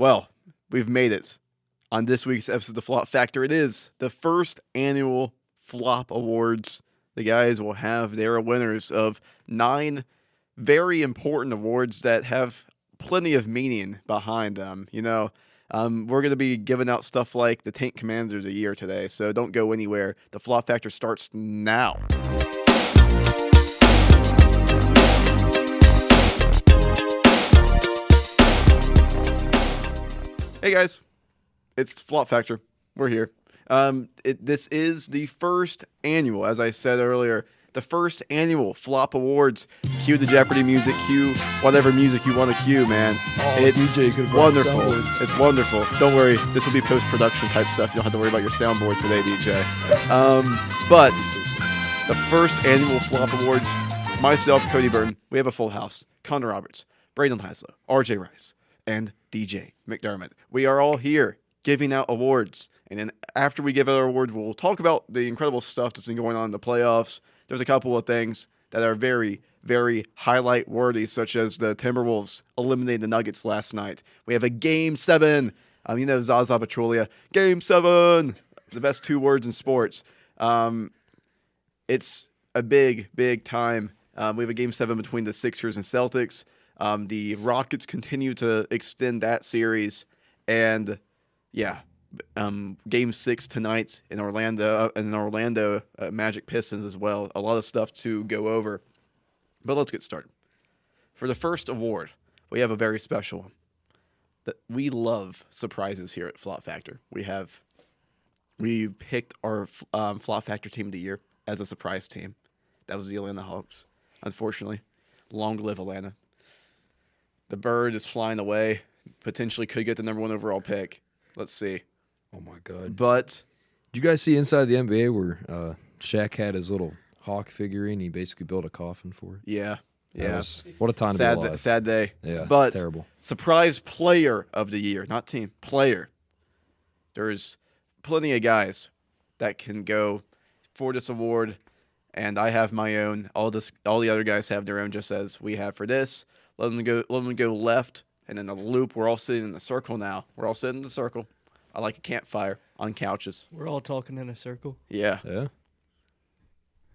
Well, we've made it. On this week's episode of the Flop Factor, it is the first annual Flop Awards. The guys will have their winners of 9 very important awards that have plenty of meaning behind them. We're going to be giving out stuff like the Tank Commander of the Year today, so don't go anywhere. The Flop Factor starts now. Hey guys, it's Flop Factor. We're here. This is the first annual, as I said earlier, the first annual Flop Awards. Cue the Jeopardy music, cue whatever music you want to cue, man. It's wonderful. It's wonderful. Don't worry, this will be post-production type stuff. You don't have to worry about your soundboard today, DJ. But the first annual Flop Awards, myself, Cody Burton, we have a full house. Connor Roberts, Brayden Laszlo, RJ Rice, and DJ McDermott. We are all here giving out awards. And then after we give out our awards, we'll talk about the incredible stuff that's been going on in the playoffs. There's a couple of things that are very, very highlight worthy, such as the Timberwolves eliminating the Nuggets last night. We have a Game 7. Zaza Pachulia. Game 7. The best 2 words in sports. It's a big, big time. We have a Game 7 between the Sixers and Celtics. The Rockets continue to extend that series. And, Game 6 tonight in Orlando, Magic Pistons as well. A lot of stuff to go over. But let's get started. For the first award, we have a very special one. We love surprises here at Flop Factor. We picked our Flop Factor Team of the Year as a surprise team. That was the Atlanta Hawks. Unfortunately, long live Atlanta. The bird is flying away. Potentially could get the number 1 overall pick. Let's see. Oh, my God. But did you guys see inside the NBA where Shaq had his little hawk figurine? He basically built a coffin for it. Yeah. What a time to be alive. Sad day. Yeah, but terrible. Surprise player of the year, not team, player. There's plenty of guys that can go for this award, and I have my own. All the other guys have their own, just as we have for this. Let them go left, and in a loop. We're all sitting in the circle now. I like a campfire on couches. We're all talking in a circle. Yeah.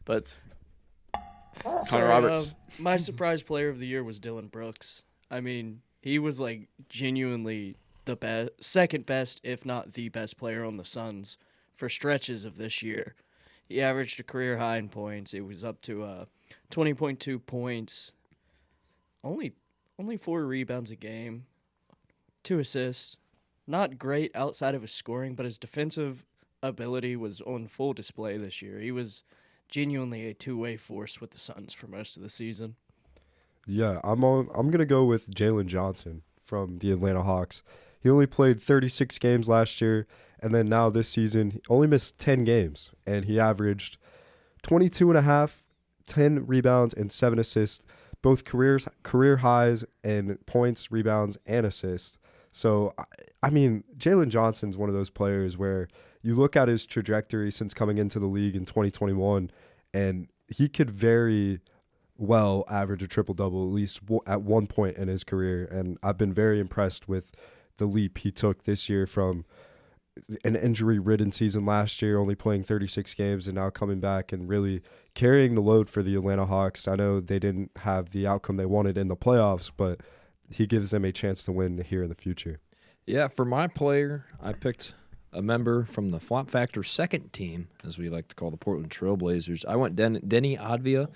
But Connor Roberts. My surprise player of the year was Dylan Brooks. I mean, he was like genuinely the second best, if not the best player on the Suns for stretches of this year. He averaged a career high in points. It was up to 20.2 points. Only 4 rebounds a game, 2 assists. Not great outside of his scoring, but his defensive ability was on full display this year. He was genuinely a two-way force with the Suns for most of the season. Yeah, I'm gonna go with Jalen Johnson from the Atlanta Hawks. He only played 36 games last year, and then now this season he only missed 10 games, and he averaged 22.5, 10 rebounds, and 7 assists, both career highs in points, rebounds, and assists. So, I mean, Jalen Johnson's one of those players where you look at his trajectory since coming into the league in 2021, and he could very well average a triple-double at least at one point in his career. And I've been very impressed with the leap he took this year from an injury-ridden season last year, only playing 36 games, and now coming back and really carrying the load for the Atlanta Hawks. I know they didn't have the outcome they wanted in the playoffs, but he gives them a chance to win here in the future. Yeah, for my player, I picked a member from the Flop Factor second team, as we like to call the Portland Trail Blazers. I went Denny Advia,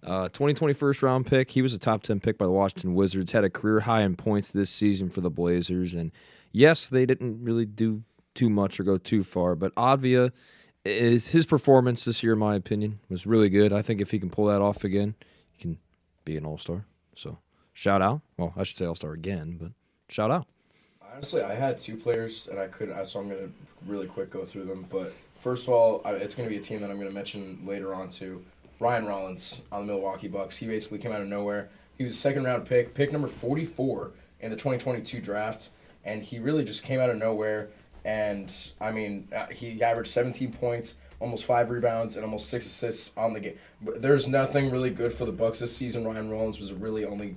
2020 first-round pick. He was a top 10 pick by the Washington Wizards, had a career high in points this season for the Blazers. And, yes, they didn't really do too much or go too far, but Advia, his performance this year, in my opinion, was really good. I think if he can pull that off again, he can be an all-star. So, shout out. Well, I should say all-star again, but shout out. Honestly, I had 2 players, and so I'm going to really quick go through them. But first of all, it's going to be a team that I'm going to mention later on too. Ryan Rollins on the Milwaukee Bucks. He basically came out of nowhere. He was a second-round pick number 44 in the 2022 draft, and he really just came out of nowhere. And, I mean, he averaged 17 points, almost 5 rebounds, and almost 6 assists on the game. But there's nothing really good for the Bucks this season. Ryan Rollins was really only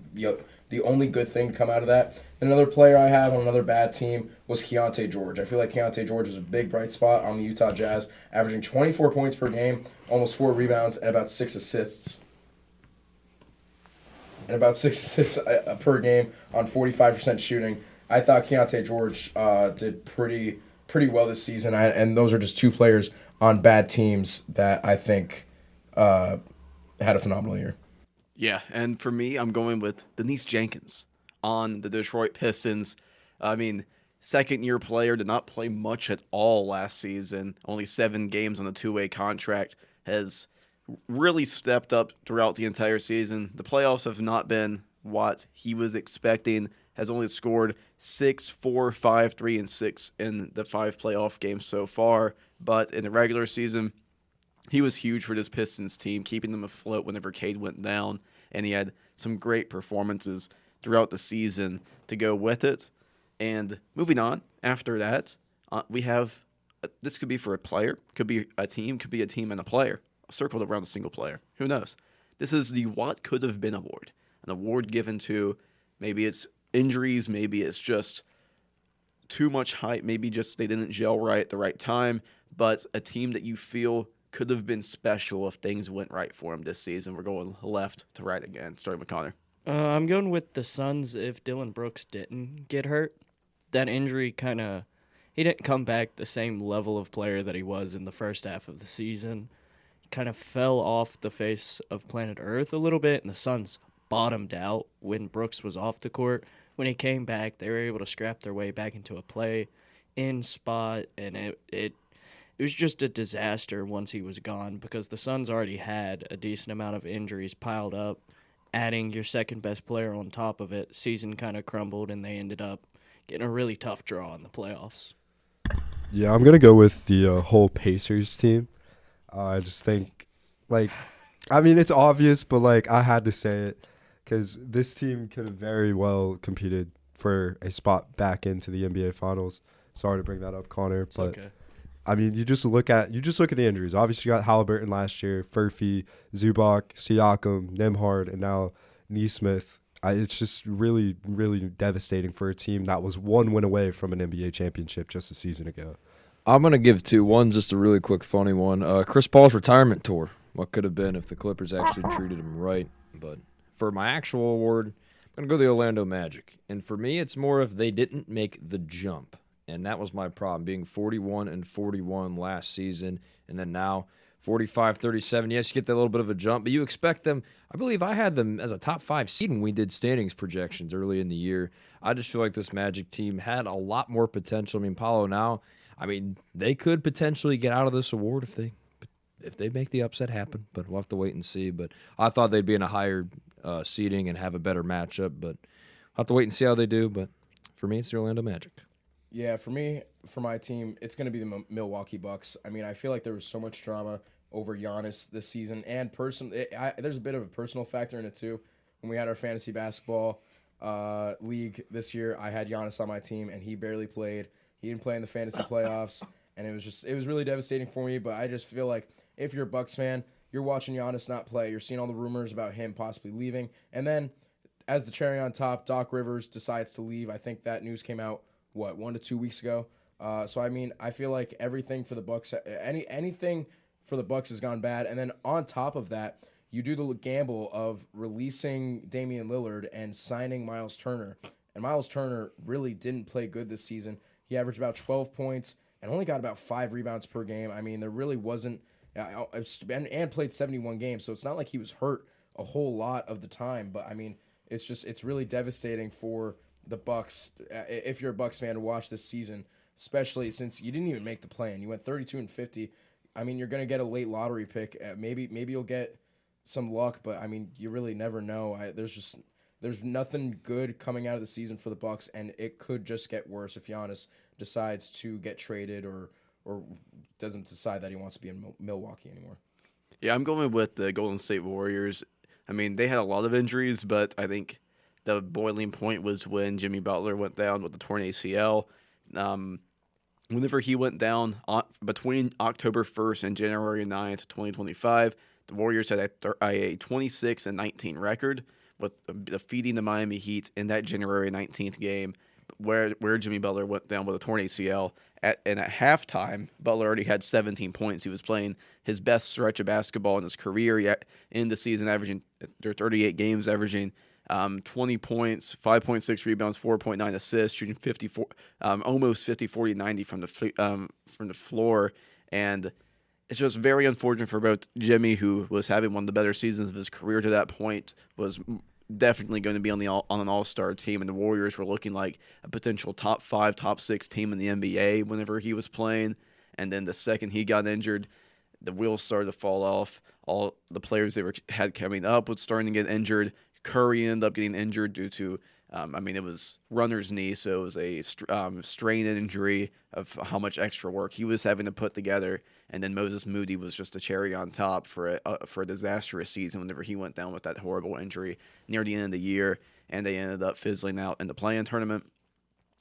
the only good thing to come out of that. And another player I have on another bad team was Keontae George. I feel like Keontae George was a big bright spot on the Utah Jazz, averaging 24 points per game, almost 4 rebounds, and about 6 assists. Per game on 45% shooting. I thought Keontae George did pretty well this season, and those are just two players on bad teams that I think had a phenomenal year. Yeah, and for me, I'm going with Denise Jenkins on the Detroit Pistons. I mean, second-year player, did not play much at all last season. Only 7 games on a 2-way contract. Has really stepped up throughout the entire season. The playoffs have not been what he was expecting. Has only scored 6, 4, 5, 3, and 6 in the 5 playoff games so far. But in the regular season, he was huge for this Pistons team, keeping them afloat whenever Cade went down. And he had some great performances throughout the season to go with it. And moving on, after that, we have, this could be for a player, could be a team and a player, circled around a single player. Who knows? This is the What Could Have Been award. An award given to, maybe it's injuries, maybe it's just too much hype, maybe just they didn't gel right at the right time, but a team that you feel could have been special if things went right for them this season. We're going left to right again, starting with Connor. I'm going with the Suns if Dillon Brooks didn't get hurt. That injury he didn't come back the same level of player that he was in the first half of the season. He kind of fell off the face of planet Earth a little bit, and the Suns bottomed out when Brooks was off the court. When he came back, they were able to scrap their way back into a play-in spot, and it was just a disaster once he was gone because the Suns already had a decent amount of injuries piled up. Adding your second-best player on top of it, season kind of crumbled, and they ended up getting a really tough draw in the playoffs. Yeah, I'm going to go with the whole Pacers team. I just think, it's obvious, but, I had to say it because this team could have very well competed for a spot back into the NBA Finals. Sorry to bring that up, Connor, but Okay. I mean, you just look at the injuries. Obviously, you got Halliburton last year, Furphy, Zubac, Siakam, Nembhard, and now Nesmith. It's just really, really devastating for a team that was 1 win away from an NBA championship just a season ago. I'm going to give 2. One, just a really quick, funny one. Chris Paul's retirement tour. What could have been if the Clippers actually treated him right. But for my actual award, I'm going to go the Orlando Magic. And for me, it's more if they didn't make the jump. And that was my problem, being 41-41 last season, and then now 45-37. Yes, you get that little bit of a jump, but you expect them. I believe I had them as a top 5 seed when we did standings projections early in the year. I just feel like this Magic team had a lot more potential. I mean, Paolo now, they could potentially get out of this award if they make the upset happen, but we'll have to wait and see. But I thought they'd be in a higher seeding and have a better matchup, but I'll have to wait and see how they do. But for me, it's the Orlando Magic. Yeah, for me, for my team, it's going to be the Milwaukee Bucks. I mean, I feel like there was so much drama over Giannis this season, and there's a bit of a personal factor in it too. When we had our fantasy basketball league this year, I had Giannis on my team, and he barely played. He didn't play in the fantasy playoffs, and it was really devastating for me. But I just feel like if you're a Bucks fan, you're watching Giannis not play. You're seeing all the rumors about him possibly leaving, and then as the cherry on top, Doc Rivers decides to leave. I think that news came out 1 to 2 weeks ago. So I feel like everything for the Bucks, anything for the Bucks has gone bad. And then on top of that, you do the gamble of releasing Damian Lillard and signing Miles Turner. And Miles Turner really didn't play good this season. He averaged about 12 points and only got about 5 rebounds per game. I mean, there really wasn't, and played 71 games. So it's not like he was hurt a whole lot of the time. But I mean, it's really devastating for the Bucks, if you're a Bucks fan, to watch this season, especially since you didn't even make the play-in. You went 32-50. I mean, you're gonna get a late lottery pick. Maybe you'll get some luck, but I mean, you really never know. There's nothing good coming out of the season for the Bucks, and it could just get worse if Giannis decides to get traded or doesn't decide that he wants to be in Milwaukee anymore. Yeah, I'm going with the Golden State Warriors. I mean, they had a lot of injuries, but I think the boiling point was when Jimmy Butler went down with the torn ACL. Whenever he went down between October 1st and January 9th, 2025, the Warriors had a 26-19 record, with defeating the Miami Heat in that January 19th game, where Jimmy Butler went down with a torn ACL. And at halftime, Butler already had 17 points. He was playing his best stretch of basketball in his career yet in the season, averaging 38 games, averaging 20 points, 5.6 rebounds, 4.9 assists, shooting 54, almost 50, 40, 90 from the floor. And it's just very unfortunate for both Jimmy, who was having one of the better seasons of his career to that point, was definitely going to be on an all-star team, and the Warriors were looking like a potential top 5, top 6 team in the NBA whenever he was playing. And then the second he got injured, the wheels started to fall off. All the players they had coming up was starting to get injured. Curry ended up getting injured due to, it was runner's knee, so it was a strain injury of how much extra work he was having to put together. And then Moses Moody was just a cherry on top for a disastrous season whenever he went down with that horrible injury near the end of the year, and they ended up fizzling out in the play-in tournament.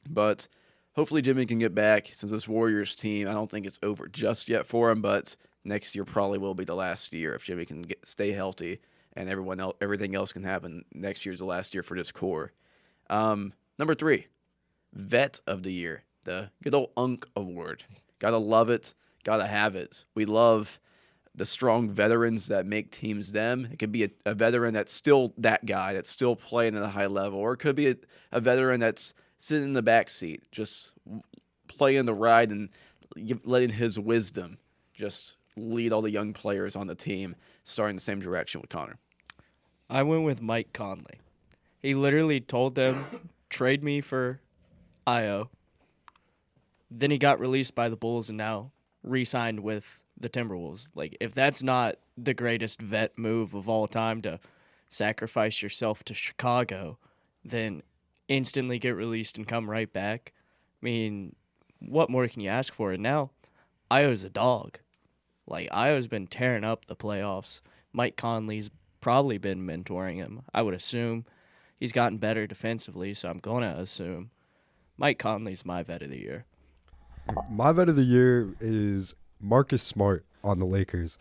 But hopefully Jimmy can get back, since this Warriors team, I don't think it's over just yet for him, but next year probably will be the last year if Jimmy can stay healthy, and everything else can happen. Next year's the last year for this core. Number 3, Vet of the Year, the good old UNC award. Gotta love it. Gotta have it. We love the strong veterans that make teams them. It could be a veteran that's still that guy, that's still playing at a high level, or it could be a veteran that's sitting in the back seat, just playing the ride and letting his wisdom just lead all the young players on the team, starting the same direction with Connor. I went with Mike Conley. He literally told them, trade me for Io. Then he got released by the Bulls and now re-signed with the Timberwolves. Like, if that's not the greatest vet move of all time, to sacrifice yourself to Chicago, then instantly get released and come right back, I mean, what more can you ask for? And now, Io's a dog. Like, Io's been tearing up the playoffs. Mike Conley's probably been mentoring him. I would assume he's gotten better defensively, so I'm going to assume Mike Conley's my vet of the year. My vet of the year is Marcus Smart on the Lakers.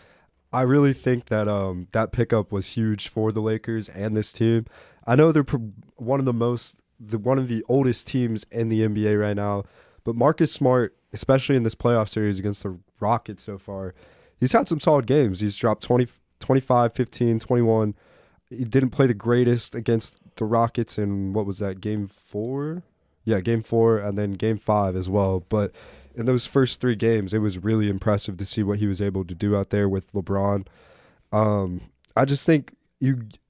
I really think that that pickup was huge for the Lakers and this team. I know they're one of the oldest teams in the NBA right now, but Marcus Smart, especially in this playoff series against the Rockets so far, he's had some solid games. He's dropped 20, 25, 15, 21. He didn't play the greatest against the Rockets in, what was that, Game 4? Yeah, Game 4 and then Game 5 as well. But in those first 3 games, it was really impressive to see what he was able to do out there with LeBron. I just think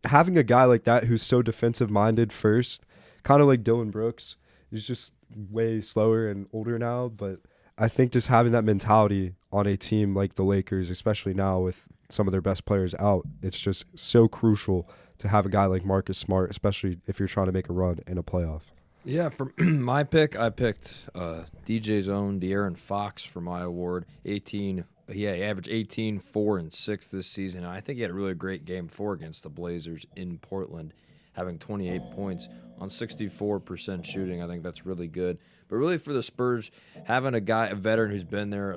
having a guy like that who's so defensive-minded first, kind of like Dylan Brooks, he's just way slower and older now. But I think just having that mentality on a team like the Lakers, especially now with some of their best players out, it's just so crucial to have a guy like Marcus Smart, especially if you're trying to make a run in a playoff. Yeah, for my pick, I picked DJ's own De'Aaron Fox for my award. He averaged 18, 4, and 6 this season. And I think he had a really great Game 4 against the Blazers in Portland, having 28 points on 64% shooting. I think that's really good. But really for the Spurs, having a veteran who's been there,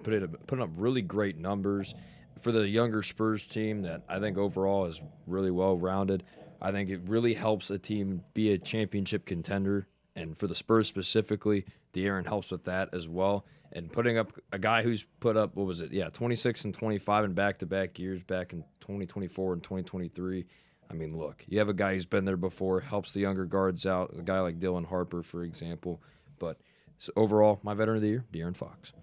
putting up really great numbers for the younger Spurs team that I think overall is really well-rounded. I think it really helps a team be a championship contender. And for the Spurs specifically, De'Aaron helps with that as well. And putting up a guy who's put up, 26 and 25 in back-to-back years back in 2024 and 2023. I mean, look, you have a guy who's been there before, helps the younger guards out, a guy like Dylan Harper, for example. But so overall, my veteran of the year, De'Aaron Fox.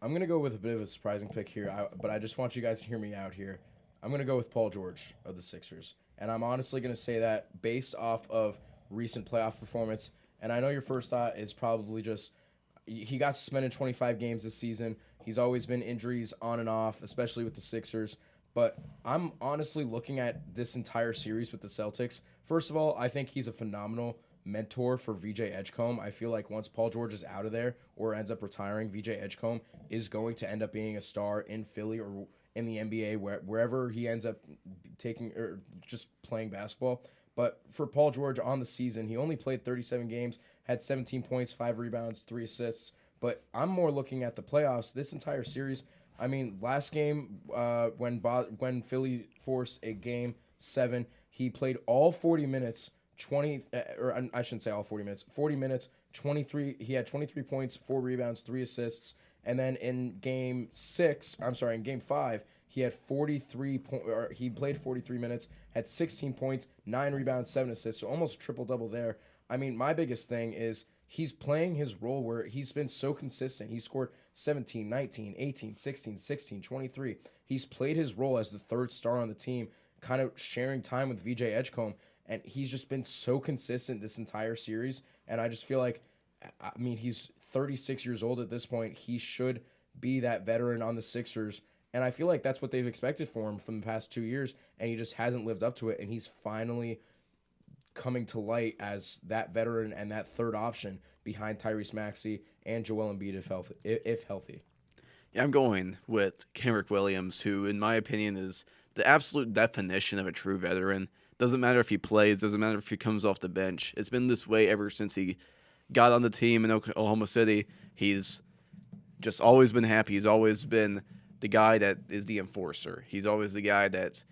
I'm going to go with a bit of a surprising pick here, but I just want you guys to hear me out here. I'm going to go with Paul George of the Sixers. And I'm honestly going to say that based off of recent playoff performance. And I know your first thought is probably just he got suspended 25 games this season. He's always been injuries on and off, especially with the Sixers. But I'm honestly looking at this entire series with the Celtics. First of all, I think he's a phenomenal mentor for VJ Edgecombe. I feel like once Paul George is out of there or ends up retiring, VJ Edgecombe is going to end up being a star in Philly or in the NBA, wherever he ends up taking or just playing basketball. But for Paul George on the season, he only played 37 games, had 17 points, 5 rebounds, 3 assists. But I'm more looking at the playoffs. This entire series, I mean, last game when Philly forced a Game 7, He played all 40 minutes, I shouldn't say all 40 minutes, 40 minutes, 23. He had 23 points, 4 rebounds, 3 assists. And then in game 5, he had he played 43 minutes, had 16 points, 9 rebounds, 7 assists, so almost triple-double there. I mean, my biggest thing is he's playing his role where he's been so consistent. He scored 17, 19, 18, 16, 16, 23. He's played his role as the third star on the team, kind of sharing time with VJ Edgecombe, and he's just been so consistent this entire series. And I just feel like, I mean, he's 36 years old at this point. He should be that veteran on the Sixers, and I feel like that's what they've expected for him from the past 2 years, and he just hasn't lived up to it, and he's finally coming to light as that veteran and that third option behind Tyrese Maxey and Joel Embiid if healthy. Yeah, I'm going with Kenrick Williams, who, in my opinion, is the absolute definition of a true veteran. Doesn't matter if he plays, doesn't matter if he comes off the bench. It's been this way ever since he got on the team in Oklahoma City. He's just always been happy. He's always been the guy that is the enforcer. He's always the guy that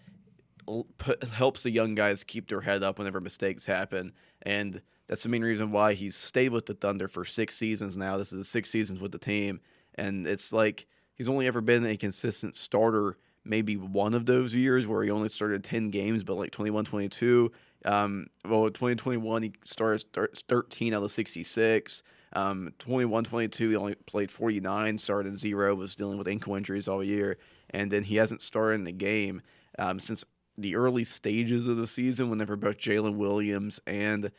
helps the young guys keep their head up whenever mistakes happen. And that's the main reason why he's stayed with the Thunder for 6 seasons now. This is 6 seasons with the team. And it's like he's only ever been a consistent starter maybe one of those years where he only started 10 games, but like 21-22. 2021, he started 13 out of 66. 21-22, he only played 49, started 0, was dealing with ankle injuries all year. And then he hasn't started in the game since the early stages of the season, whenever both Jalen Williams and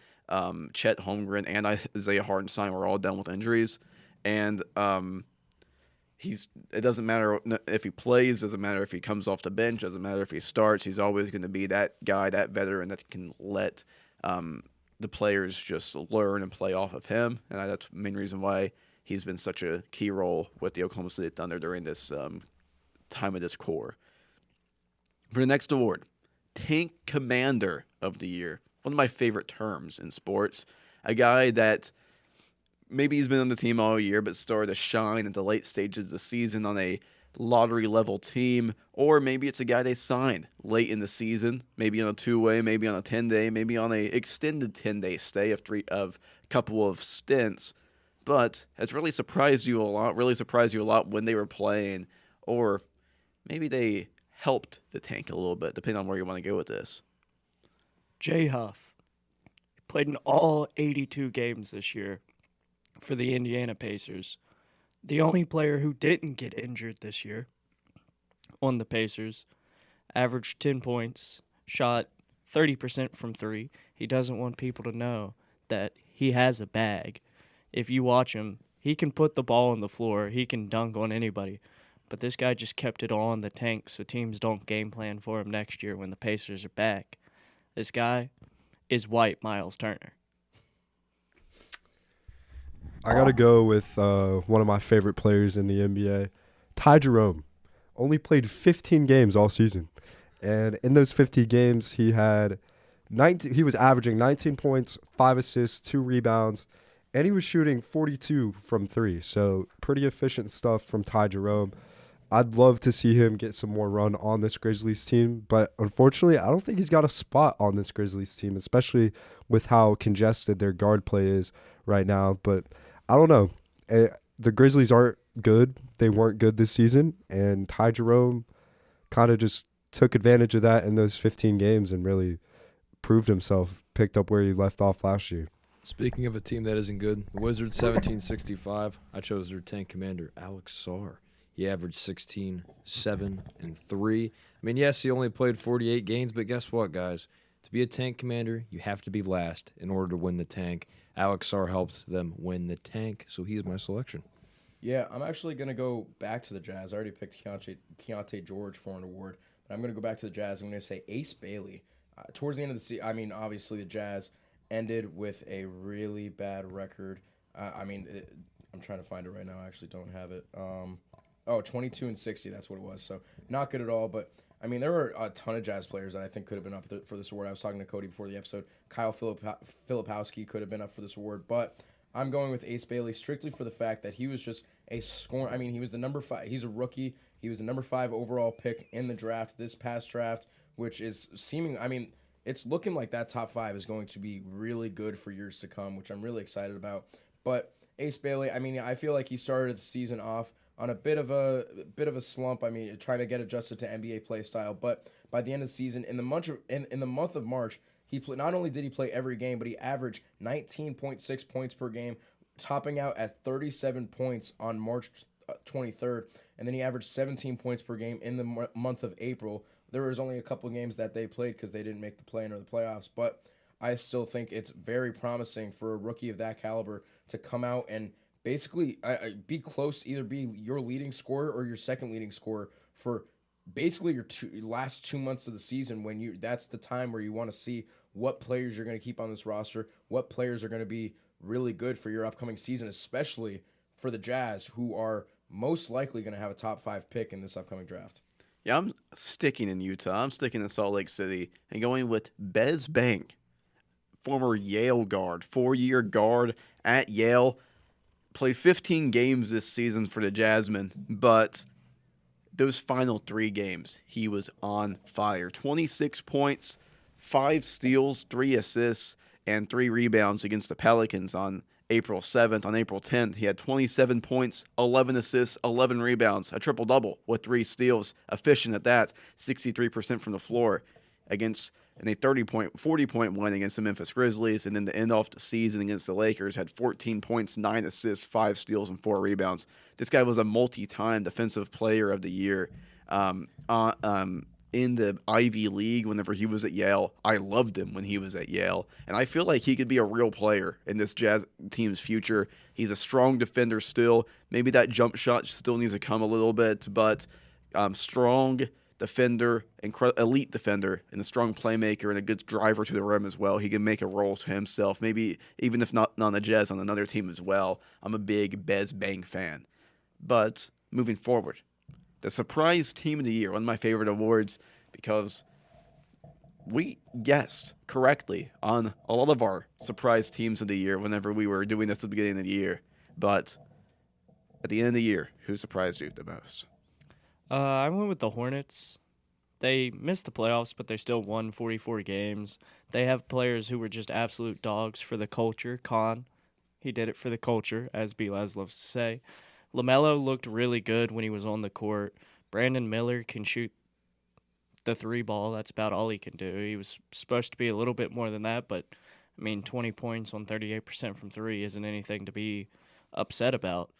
Chet Holmgren and Isaiah Hartenstein were all done with injuries. And it doesn't matter if he plays, doesn't matter if he comes off the bench, doesn't matter if he starts. He's always going to be that guy, that veteran that can let the players just learn and play off of him. And that's the main reason why he's been such a key role with the Oklahoma City Thunder during this time of this core. For the next award, Tank Commander of the Year. One of my favorite terms in sports. A guy that maybe he's been on the team all year, but started to shine at the late stages of the season on a lottery-level team, or maybe it's a guy they signed late in the season, maybe on a 2-way, maybe on a 10-day, maybe on a extended 10-day stay of a couple of stints, but has really surprised you a lot when they were playing, or maybe they helped the Tank a little bit, depending on where you want to go with this. Jay Huff played in all 82 games this year for the Indiana Pacers. The only player who didn't get injured this year on the Pacers, averaged 10 points, shot 30% from 3. He doesn't want people to know that he has a bag. If you watch him, he can put the ball on the floor. He can dunk on anybody. But this guy just kept it all in the tank so teams don't game plan for him next year when the Pacers are back. This guy is white Miles Turner. I got to go with one of my favorite players in the NBA, Ty Jerome. Only played 15 games all season. And in those 50 games, he was averaging 19 points, 5 assists, 2 rebounds, and he was shooting 42 from 3. So pretty efficient stuff from Ty Jerome. I'd love to see him get some more run on this Grizzlies team, but unfortunately, I don't think he's got a spot on this Grizzlies team, especially with how congested their guard play is right now. But I don't know. The Grizzlies aren't good. They weren't good this season, and Ty Jerome kind of just took advantage of that in those 15 games and really proved himself, picked up where he left off last year. Speaking of a team that isn't good, the Wizards 1765. I chose their tank commander, Alex Sarr. He averaged 16, 7, and 3. I mean, yes, he only played 48 games, but guess what, guys? To be a tank commander, you have to be last in order to win the tank. Alex Sarr helped them win the tank, so he's my selection. Yeah, I'm actually going to go back to the Jazz. I already picked Keontae George for an award, but I'm going to go back to the Jazz. I'm going to say Ace Bailey. Towards the end of the season, I mean, obviously the Jazz ended with a really bad record. I'm trying to find it right now. I actually don't have it. 22-60, that's what it was. So not good at all, but I mean, there were a ton of Jazz players that I think could have been up for this award. I was talking to Cody before the episode. Kyle Filipowski could have been up for this award, but I'm going with Ace Bailey strictly for the fact that he was just a scorer. I mean, he was the number 5. He's a rookie. He was the number 5 overall pick in the draft, this past draft, which is seeming. I mean, it's looking like that top 5 is going to be really good for years to come, which I'm really excited about. But Ace Bailey, I mean, I feel like he started the season off on a bit of a slump. I mean, trying to get adjusted to NBA play style, but by the end of the season, in the month of March, not only did he play every game, but he averaged 19.6 points per game, topping out at 37 points on March 23rd, and then he averaged 17 points per game in the month of April. There was only a couple games that they played because they didn't make the play-in or the playoffs, but I still think it's very promising for a rookie of that caliber to come out and basically be close, either be your leading scorer or your second leading scorer for basically your last 2 months of the season, when that's the time where you want to see what players you're going to keep on this roster, what players are going to be really good for your upcoming season, especially for the Jazz, who are most likely going to have a top 5 pick in this upcoming draft. Yeah, I'm sticking in Utah. I'm sticking in Salt Lake City and going with Bez Bank, former Yale guard, 4-year guard at Yale. Played 15 games this season for the Jasmine, but those final 3 games, he was on fire. 26 points, 5 steals, 3 assists, and 3 rebounds against the Pelicans on April 7th. On April 10th, he had 27 points, 11 assists, 11 rebounds, a triple-double with 3 steals, efficient at that, 63% from the floor against in a 40-point win against the Memphis Grizzlies, and then to end off the season against the Lakers, had 14 points, 9 assists, 5 steals, and 4 rebounds. This guy was a multi-time Defensive Player of the Year in the Ivy League whenever he was at Yale. I loved him when he was at Yale, and I feel like he could be a real player in this Jazz team's future. He's a strong defender still. Maybe that jump shot still needs to come a little bit, but strong defender, elite defender, and a strong playmaker, and a good driver to the rim as well. He can make a role to himself, maybe even if not on the Jazz, on another team as well. I'm a big Bez Bang fan. But moving forward, the surprise team of the year, one of my favorite awards, because we guessed correctly on a lot of our surprise teams of the year whenever we were doing this at the beginning of the year. But at the end of the year, who surprised you the most? I went with the Hornets. They missed the playoffs, but they still won 44 games. They have players who were just absolute dogs for the culture. Khan, he did it for the culture, as B-Laz loves to say. LaMelo looked really good when he was on the court. Brandon Miller can shoot the 3 ball. That's about all he can do. He was supposed to be a little bit more than that, but, 20 points on 38% from 3 isn't anything to be upset about.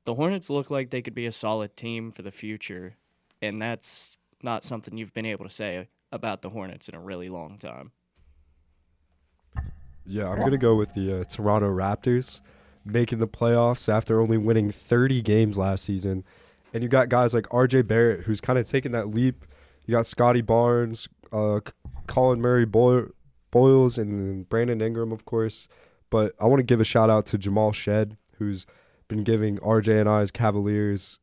The Hornets look like they could be a solid team for the future, and that's not something you've been able to say about the Hornets in a really long time. Yeah, I'm going to go with the Toronto Raptors making the playoffs after only winning 30 games last season. And you got guys like RJ Barrett, who's kind of taken that leap. You got Scotty Barnes, Colin Murray Boyles, and Brandon Ingram, of course. But I want to give a shout out to Jamal Shed, who's been giving RJ and I's Cavaliers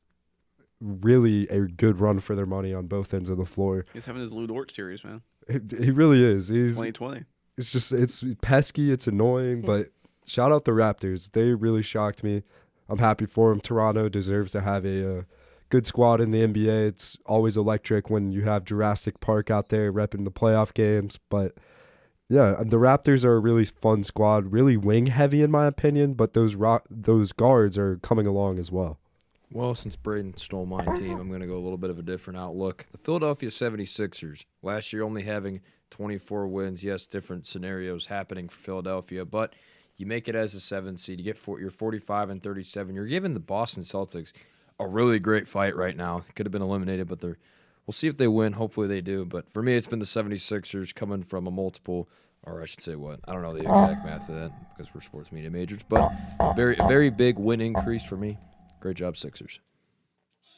really a good run for their money on both ends of the floor. He's having his Lou Dort series, man. He really is. He's 2020. It's pesky, it's annoying, but shout out the Raptors. They really shocked me. I'm happy for them. Toronto deserves to have a good squad in the NBA. It's always electric when you have Jurassic Park out there repping the playoff games, but yeah, the Raptors are a really fun squad, really wing heavy in my opinion, but those guards are coming along as well. Well, since Brayden stole my team, I'm going to go a little bit of a different outlook. The Philadelphia 76ers, last year only having 24 wins. Yes, different scenarios happening for Philadelphia, but you make it as a 7 seed. You get you're 45-37. You're giving the Boston Celtics a really great fight right now. Could have been eliminated, but we'll see if they win. Hopefully they do. But for me, it's been the 76ers coming from a multiple, or I should say what? I don't know the exact math of that because we're sports media majors. But very, very big win increase for me. Great job, Sixers.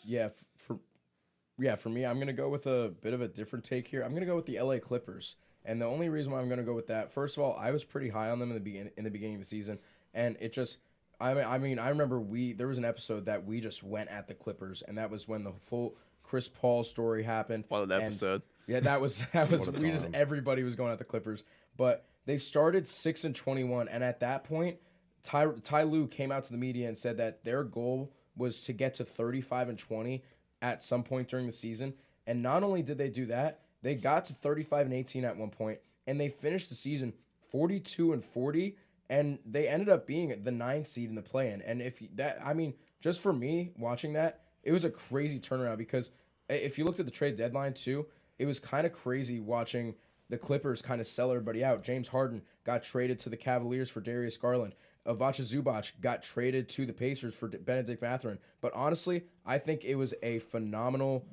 Yeah, for me, I'm going to go with a bit of a different take here. I'm going to go with the LA Clippers. And the only reason why I'm going to go with that, first of all, I was pretty high on them in the beginning of the season. And it just, I remember there was an episode that we just went at the Clippers. And that was when the full Chris Paul story happened. What an episode. Yeah, that was everybody was going at the Clippers. But they started 6-21. And at that point, Ty Lue came out to the media and said that their goal was to get to 35-20 at some point during the season. And not only did they do that, they got to 35-18 at one point, and they finished the season 42-40, and they ended up being the 9th seed in the play-in. And just for me watching that, it was a crazy turnaround because if you looked at the trade deadline too, it was kind of crazy watching the Clippers kind of sell everybody out. James Harden got traded to the Cavaliers for Darius Garland. Ivica Zubac got traded to the Pacers for Benedict Mathurin. But honestly, I think it was a phenomenal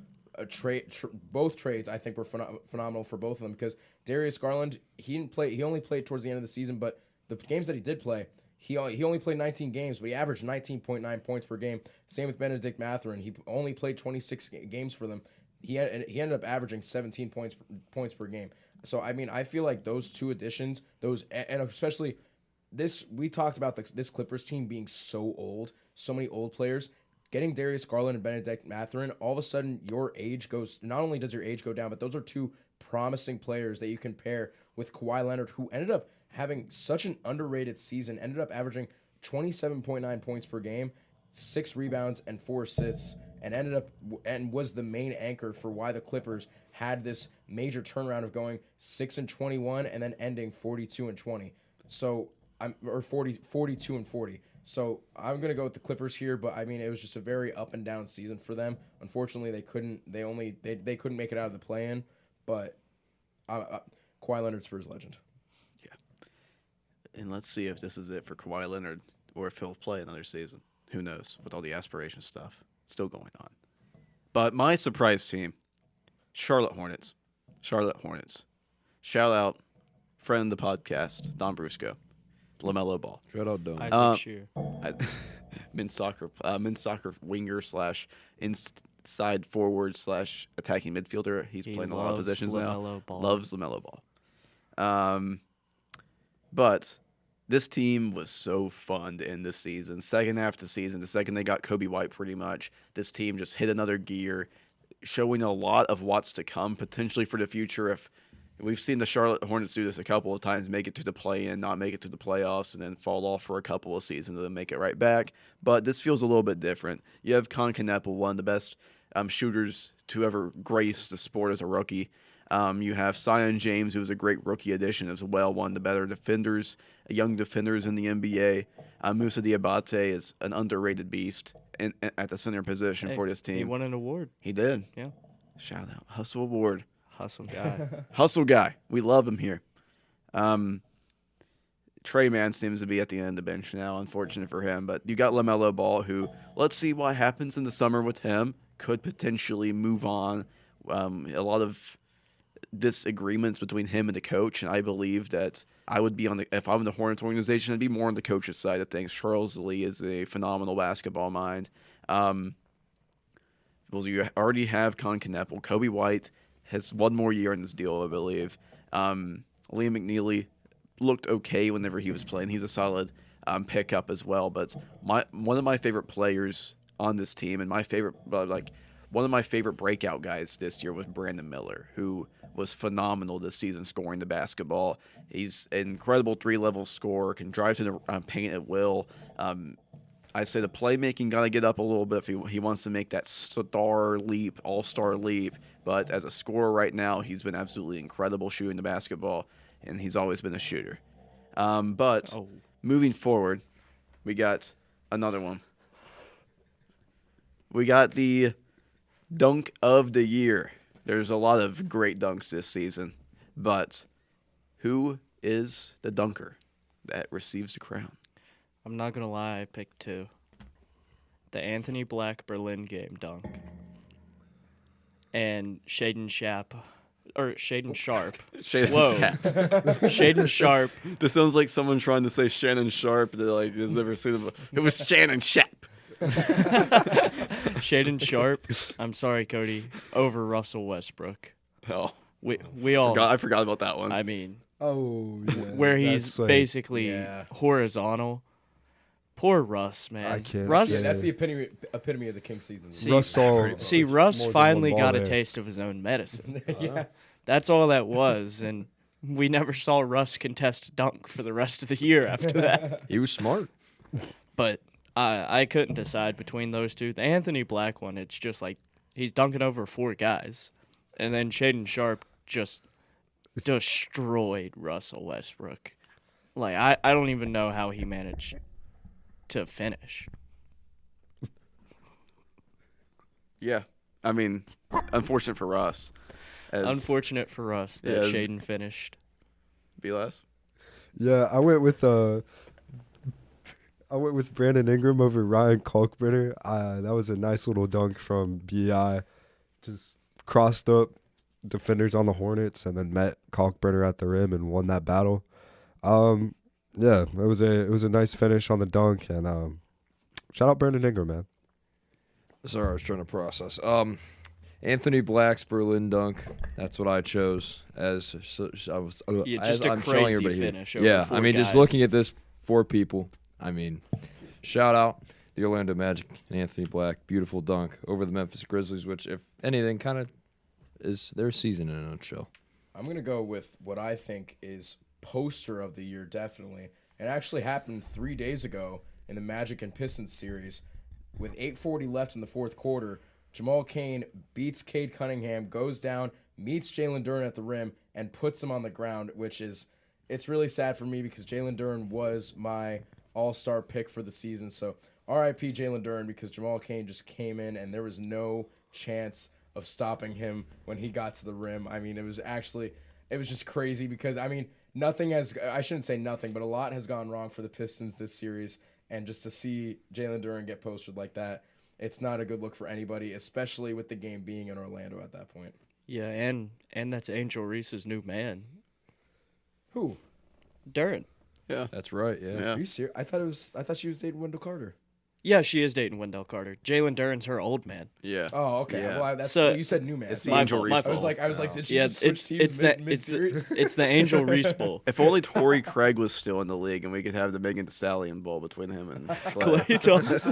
trade. Both trades, I think, were phenomenal for both of them because Darius Garland, he didn't play. He only played towards the end of the season, but the games that he did play, he only played 19 games, but he averaged 19.9 points per game. Same with Benedict Mathurin. He only played 26 games for them. He ended up averaging 17 points per game. So, I mean, I feel like those two additions, and especially this, we talked about this Clippers team being so old, so many old players. Getting Darius Garland and Benedict Mathurin, all of a sudden your age goes, not only does your age go down, but those are two promising players that you can pair with Kawhi Leonard, who ended up having such an underrated season, ended up averaging 27.9 points per game, 6 rebounds and 4 assists, and was the main anchor for why the Clippers had this major turnaround of going 6-21 and then ending 42-20. So 42-40. So I'm gonna go with the Clippers here, but I mean it was just a very up and down season for them. Unfortunately, they couldn't make it out of the play-in. But Kawhi Leonard, Spurs legend. Yeah, and let's see if this is it for Kawhi Leonard or if he'll play another season. Who knows? With all the aspiration stuff still going on. But my surprise team, Charlotte Hornets. Shout out, friend of the podcast, Don Brusco, LaMelo Ball. Shout out, Don. Isaac Shear. Men's soccer winger / inside forward / attacking midfielder. He's playing a lot of positions now. Loves LaMelo Ball. But this team was so fun to end this season. Second half of the season, the second they got Kobe White pretty much, this team just hit another gear, showing a lot of what's to come potentially for the future. If we've seen the Charlotte Hornets do this a couple of times, make it to the play-in, not make it to the playoffs, and then fall off for a couple of seasons and then make it right back. But this feels a little bit different. You have Con Kneppel, one of the best shooters to ever grace the sport as a rookie. You have Zion James, who was a great rookie addition as well, one of the better defenders, young defenders in the NBA. Moussa Diabate is an underrated beast at the center position for this team. He won an award. He did. Yeah. Shout out. Hustle Award. Hustle guy. Hustle guy. We love him here. Trey Mann seems to be at the end of the bench now, unfortunate for him. But you got LaMelo Ball, who, let's see what happens in the summer with him. Could potentially move on. A lot of disagreements between him and the coach, and I believe that I would be if I'm the Hornets organization, I'd be more on the coach's side of things. Charles Lee is a phenomenal basketball mind. Well, you already have Con Kneppel. Kobe White has one more year in this deal, I believe. Liam McNeely looked okay whenever he was playing. He's a solid pickup as well. But one of my favorite players on this team, and one of my favorite breakout guys this year was Brandon Miller, who was phenomenal this season scoring the basketball. He's an incredible 3-level scorer, can drive to the paint at will. I say the playmaking got to get up a little bit if he wants to make that all-star leap. But as a scorer right now, he's been absolutely incredible shooting the basketball, and he's always been a shooter. Moving forward, we got another one. We got the dunk of the year. There's a lot of great dunks this season, but who is the dunker that receives the crown? I'm not going to lie, I picked 2. The Anthony Black Berlin game dunk. And Shaden Sharp. Whoa. Shaden Sharp. This sounds like someone trying to say Shannon Sharp. They're like, has never seen it. It was Shannon Sharp. Shaden Sharp. I'm sorry, Cody. Over Russell Westbrook. Oh. We all. I forgot about that one. I mean. Oh, yeah. Where he's basically horizontal. Poor Russ, man. I can't. Russ. Yeah, that's the epitome of the King season. Russ finally got a taste of his own medicine. Yeah. That's all that was, and we never saw Russ contest dunk for the rest of the year after that. He was smart. But I couldn't decide between those two. The Anthony Black one, it's just like he's dunking over 4 guys. And then Shaden Sharp just destroyed Russell Westbrook. Like, I don't even know how he managed to finish. Yeah. I mean, unfortunate for Russ. Unfortunate for us that Yeah, Shaden finished. Be less. Yeah, I went with Brandon Ingram over Ryan Kalkbrenner. That was a nice little dunk from BI. Just crossed up defenders on the Hornets and then met Kalkbrenner at the rim and won that battle. Yeah, it was a nice finish on the dunk, and shout out Brandon Ingram, man. Sorry, I was trying to process. Anthony Black's Berlin dunk. That's what I chose as. I was. Yeah, as just a I'm showing crazy everybody here. finish over Yeah, four I mean, just guys. looking at this, 4 people. I mean, shout out the Orlando Magic and Anthony Black. Beautiful dunk over the Memphis Grizzlies, which, if anything, kind of is their season in a nutshell. I'm gonna go with what I think is poster of the year, definitely. It actually happened 3 days ago in the Magic and Pistons series, with 8:40 left in the fourth quarter. Jamal Cain beats Cade Cunningham, goes down, meets Jalen Duren at the rim, and puts him on the ground, it's really sad for me because Jalen Duren was my all-star pick for the season. So RIP Jalen Duren, because Jamal Cain just came in and there was no chance of stopping him when he got to the rim. I mean, it was just crazy because, I mean, I shouldn't say nothing, but a lot has gone wrong for the Pistons this series. And just to see Jalen Duren get posted like that, it's not a good look for anybody, especially with the game being in Orlando at that point. Yeah, and that's Angel Reese's new man, Who? Duren. Yeah. That's right. Yeah. Are you serious? I thought she was dating Wendell Carter. Yeah, she is dating Wendell Carter. Jalen Duren's her old man. Yeah. Oh, okay. Yeah. Well, that's So- you said new man. It's So the My Angel fault, Reese my Bowl. I was like, did she Yeah, just switch teams mid-series? it's the Angel Reese Bowl. If only Torrey Craig was still in the league and we could have the Megan Thee Stallion Bowl between him and Clay. Clay Thompson.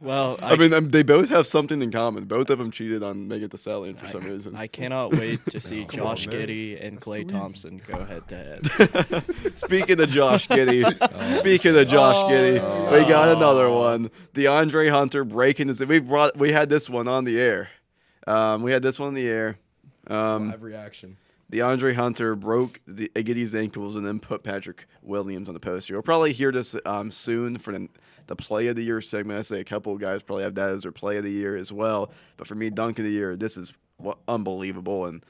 Well, I mean, they both have something in common. Both of them cheated on Megan Thee Stallion for some reason. I cannot wait to see Come on, Josh man. Giddey and That's Clay too easy. Thompson go head to head. Speaking of Josh Giddey, we got another one. DeAndre Hunter breaking his. We had this one on the air. Live reaction. DeAndre Hunter broke Giddey's ankles and then put Patrick Williams on the poster. You'll probably hear this soon for the play of the year segment. I say a couple of guys probably have that as their play of the year as well. But for me, dunk of the year, this is unbelievable and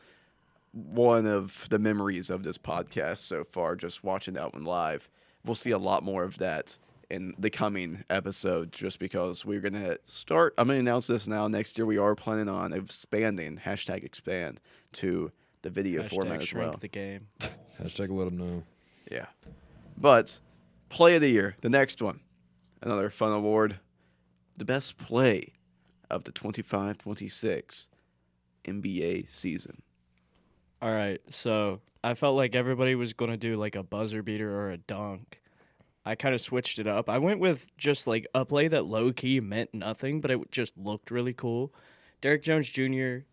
one of the memories of this podcast so far, just watching that one live. We'll see a lot more of that in the coming episode just because we're going to start. I'm going to announce this now. Next year, we are planning on expanding, #expand, to the video format as shrink well. the game. Hashtag let them know. Yeah. But play of the year, the next one, another fun award, the best play of the 25-26 NBA season. All right, so I felt like everybody was going to do like a buzzer beater or a dunk. I kind of switched it up. I went with just like a play that low-key meant nothing, but it just looked really cool. Derrick Jones Jr.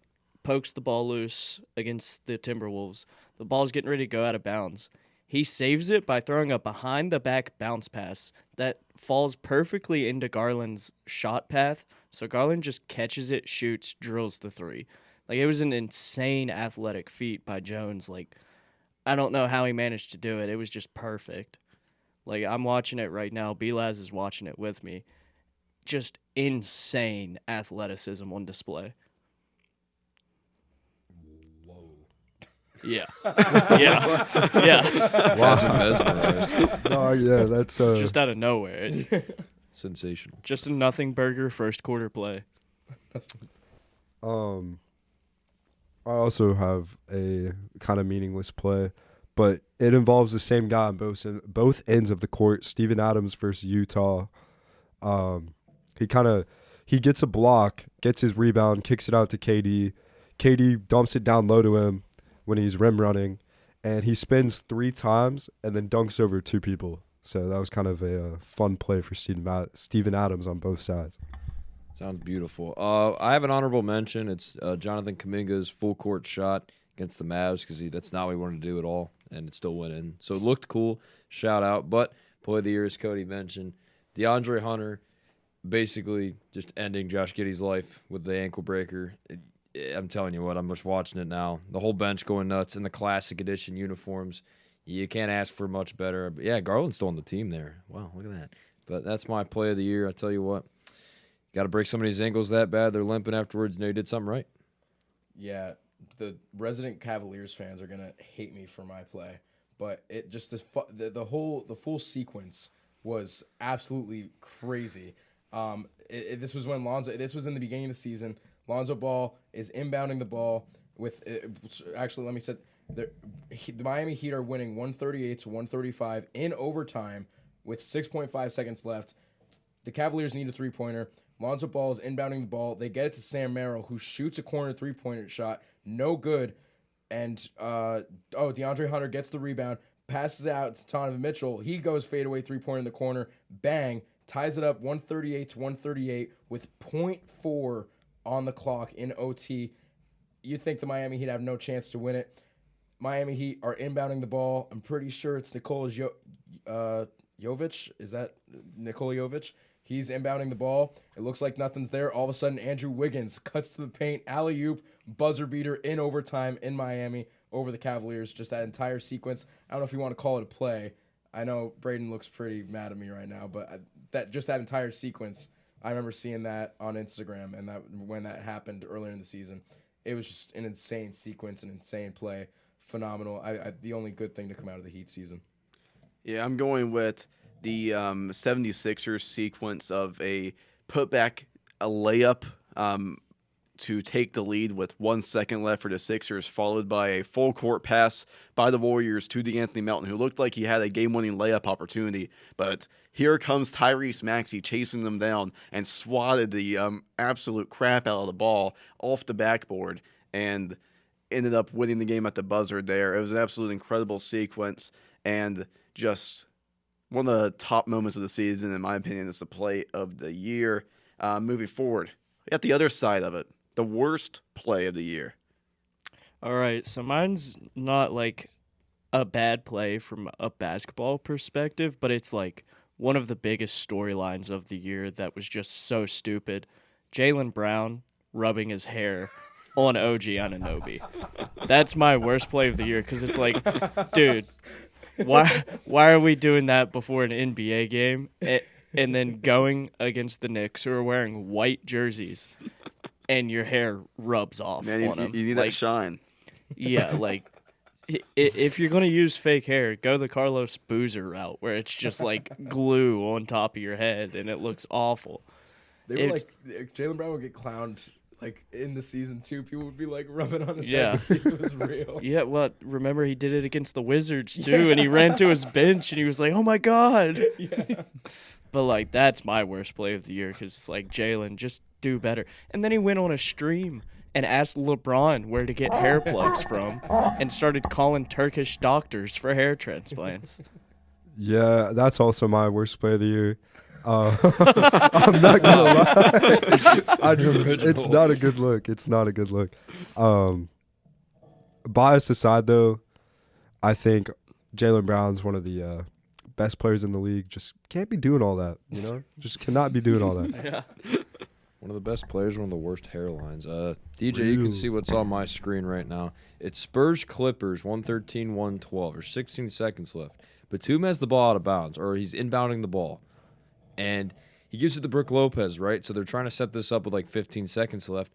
pokes the ball loose against the Timberwolves. The ball's getting ready to go out of bounds. He saves it by throwing a behind-the-back bounce pass that falls perfectly into Garland's shot path. So Garland just catches it, shoots, drills the three. Like, it was an insane athletic feat by Jones. Like, I don't know how he managed to do it. It was just perfect. Like, I'm watching it right now. B-Laz is watching it with me. Just insane athleticism on display. Yeah. Yeah. Wasn't mesmerized. Oh yeah, that's Just out of nowhere. Sensational. Just a nothing burger first quarter play. I also have a kind of meaningless play, but it involves the same guy on both ends of the court. Steven Adams versus Utah. He gets a block, gets his rebound, kicks it out to KD. KD dumps it down low to him when he's rim running, and he spins 3 times and then dunks over 2 people. So that was kind of a fun play for Steven Adams on both sides. Sounds beautiful. I have an honorable mention. It's Jonathan Kuminga's full court shot against the Mavs because that's not what he wanted to do at all, and it still went in. So it looked cool. Shout out. But play of the year, as Cody mentioned, DeAndre Hunter basically just ending Josh Giddey's life with the ankle breaker. I'm telling you what, I'm just watching it now. The whole bench going nuts in the classic edition uniforms. You can't ask for much better. But yeah, Garland's still on the team there. Wow, look at that. But that's my play of the year. I tell you what, got to break somebody's ankles that bad they're limping afterwards. You know you did something right. Yeah, the resident Cavaliers fans are gonna hate me for my play, but it just the full sequence was absolutely crazy. This was when This was in the beginning of the season. Lonzo Ball is inbounding the ball with. Actually, let me say, the Miami Heat are winning 138 to 135 in overtime with 6.5 seconds left. The Cavaliers need a three-pointer. Lonzo Ball is inbounding the ball. They get it to Sam Merrill, who shoots a corner three-pointer shot. No good. And, DeAndre Hunter gets the rebound, passes out to Donovan Mitchell. He goes fadeaway three-pointer in the corner. Bang. Ties it up 138 to 138 with .4 on the clock in OT. You think the Miami Heat have no chance to win it. Miami Heat are inbounding the ball. I'm pretty sure it's Nikola Jovic. Is that Nikola Jovic? He's inbounding the ball. It looks like nothing's there. All of a sudden, Andrew Wiggins cuts to the paint. Alley-oop, buzzer beater in overtime in Miami over the Cavaliers. Just that entire sequence. I don't know if you want to call it a play. I know Brayden looks pretty mad at me right now, but that entire sequence, I remember seeing that on Instagram, and that when that happened earlier in the season, it was just an insane sequence, an insane play, phenomenal. The only good thing to come out of the Heat season. Yeah, I'm going with the 76ers sequence of a putback, a layup to take the lead with 1 second left for the Sixers, followed by a full court pass by the Warriors to DeAnthony Melton, who looked like he had a game-winning layup opportunity. But here comes Tyrese Maxey chasing them down and swatted the absolute crap out of the ball off the backboard and ended up winning the game at the buzzer there. It was an absolute incredible sequence and just one of the top moments of the season, in my opinion. Is the play of the year. Moving forward, at the other side of it, the worst play of the year. All right, so mine's not like a bad play from a basketball perspective, but it's like one of the biggest storylines of the year that was just so stupid. Jaylen Brown rubbing his hair on OG Anunoby. That's my worst play of the year because it's like, dude, why are we doing that before an NBA game and then going against the Knicks, who are wearing white jerseys, and your hair rubs off Man, on them? you need that shine. Yeah, like if you're gonna use fake hair, go the Carlos Boozer route, where it's just like glue on top of your head and it looks awful. They were like, Jaylen Brown would get clowned like in the season too. People would be like rubbing on his head to see if it was real. Yeah, well, remember he did it against the Wizards too, and he ran to his bench and he was like, "Oh my god!" Yeah. But like that's my worst play of the year because it's like, Jaylen, just do better. And then he went on a stream and asked LeBron where to get hair plugs from, and started calling Turkish doctors for hair transplants. Yeah, that's also my worst play of the year. I'm not gonna lie. It's not a good look. It's not a good look. Bias aside, though, I think Jaylen Brown's one of the best players in the league. Just can't be doing all that, you know? Just cannot be doing all that. Yeah. One of the best players, one of the worst hairlines. DJ, you can see what's on my screen right now. It's Spurs Clippers, 113-112. There's 16 seconds left. Batum has the ball out of bounds, or he's inbounding the ball. And he gives it to Brook Lopez, right? So they're trying to set this up with like 15 seconds left.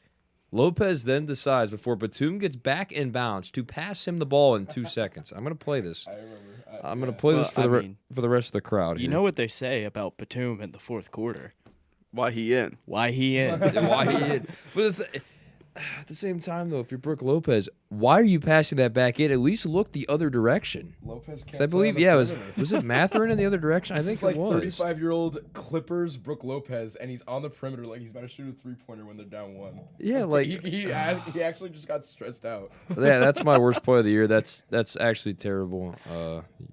Lopez then decides, before Batum gets back in bounds, to pass him the ball in 2 seconds. I'm going to play this. I remember. I'm going to play this for the rest of the crowd. You know what they say about Batum in the fourth quarter? Why he in? Why he in? Why he in? But at the same time, though, if you're Brook Lopez, why are you passing that back in? At least look the other direction. Lopez can't. I believe, was it Mathurin in the other direction? I think it's like it was. 35-year-old Clippers Brook Lopez, and he's on the perimeter like he's about to shoot a three-pointer when they're down one. Yeah, Like like he actually just got stressed out. yeah, that's my worst play of the year. That's actually terrible.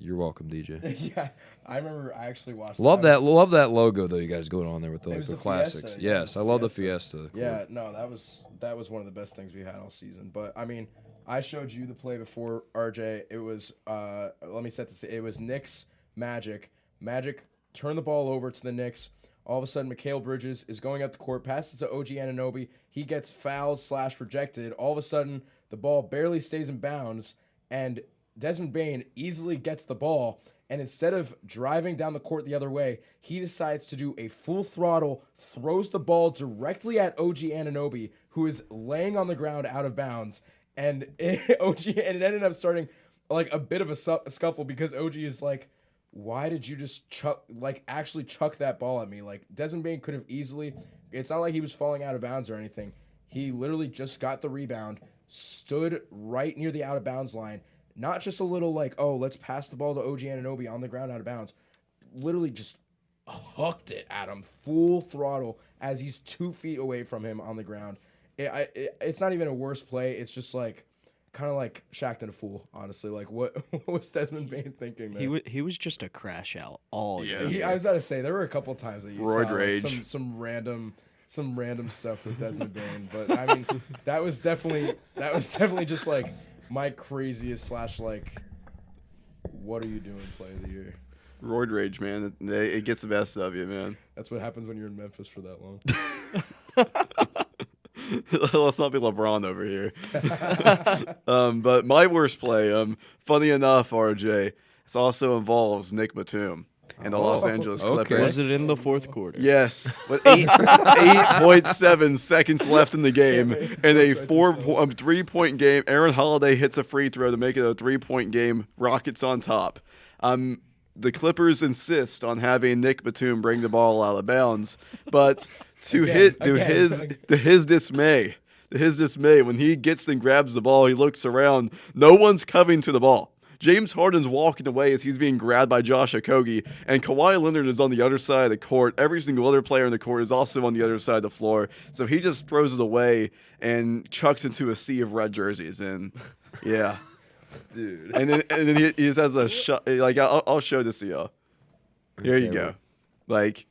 You're welcome, DJ. Yeah, I remember. I actually watched. Love that logo though. You guys going on there with was the the classics. Fiesta, yeah, Yes, the I love the Fiesta. Fiesta. Cool. Yeah, no, that was one of the best things we had all season. But I mean, I showed you the play before, RJ. It was let me set this. It was Knicks Magic. Magic turned the ball over to the Knicks All of a sudden, Mikal Bridges is going up the court, passes to OG Anunoby. He gets fouled/rejected. All of a sudden, the ball barely stays in bounds, and Desmond Bane easily gets the ball. And instead of driving down the court the other way, he decides to do a full throttle, throws the ball directly at OG Anunoby, who is laying on the ground out of bounds. And it ended up starting like a bit of a scuffle because OG is like, why did you just actually chuck that ball at me? Like, Desmond Bane could have easily, it's not like he was falling out of bounds or anything. He literally just got the rebound, stood right near the out of bounds line. Not just a little like, oh, let's pass the ball to OG Anunoby on the ground out of bounds. Literally just hooked it at him, full throttle, as he's 2 feet away from him on the ground. It's not even a worse play. It's just like, kind of like Shaqtin' a fool, honestly. Like, what was Desmond Bane thinking there? He was just a crash out all year. I was about to say, there were a couple times that you Roid saw rage. Like, some random stuff with Desmond Bane. But, I mean, that was definitely just like my craziest / like, what are you doing play of the year. Roid rage, man. It gets the best of you, man. That's what happens when you're in Memphis for that long. Let's not be LeBron over here. But my worst play, funny enough, RJ, it also involves Nick Batum and the Los Angeles okay. Clippers. Was it in the fourth quarter? Yes, with 8.7 seconds left in the game, and a 3-point game. Aaron Holiday hits a free throw to make it a 3-point game. Rockets on top. The Clippers insist on having Nick Batum bring the ball out of bounds, but to his dismay, when he gets and grabs the ball, he looks around. No one's coming to the ball. James Harden's walking away as he's being grabbed by Josh Okogie, and Kawhi Leonard is on the other side of the court. Every single other player in the court is also on the other side of the floor. So he just throws it away and chucks into a sea of red jerseys. And yeah, Dude. and then he just has a shot. Like I'll show this to y'all. Here you go. Like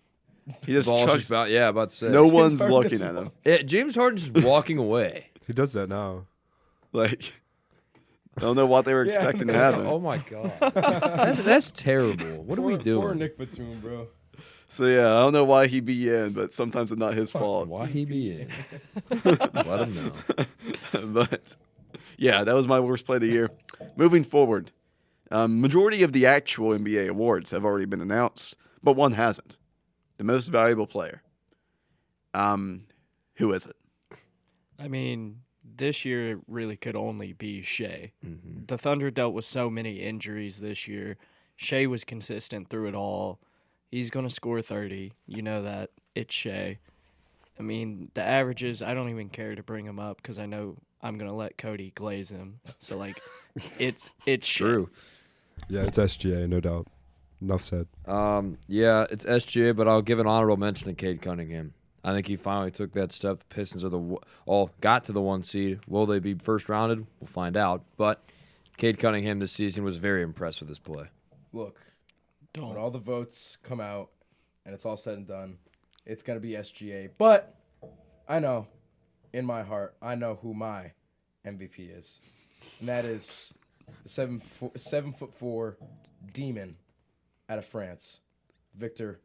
he just Ball's chucks. just about to say. No one's looking at him. James Harden's just walking away. He does that now. Like I don't know what they were expecting to happen. Oh my god, that's terrible. What are we doing? Poor Nick Batum, bro. So yeah, I don't know why he be in, but sometimes it's not his fault. Why he be in? Let him know. But yeah, that was my worst play of the year. Moving forward, majority of the actual NBA awards have already been announced, but one hasn't. The most valuable player. Who is it? I mean, this year it really could only be Shea. Mm-hmm. The Thunder dealt with so many injuries this year. Shea was consistent through it all. He's going to score 30. You know that. It's Shea. I mean, the averages, I don't even care to bring him up because I know I'm going to let Cody glaze him. So, like, it's Shea. True. Yeah, it's SGA, no doubt. Enough said. Yeah, it's SGA, but I'll give an honorable mention to Cade Cunningham. I think he finally took that step. The Pistons are got to the 1 seed. Will they be first rounded? We'll find out. But Cade Cunningham this season was very impressed with his play. Look, when all the votes come out and it's all said and done, it's going to be SGA. But I know, in my heart, I know who my MVP is. And that is the 7'4" demon out of France, Victor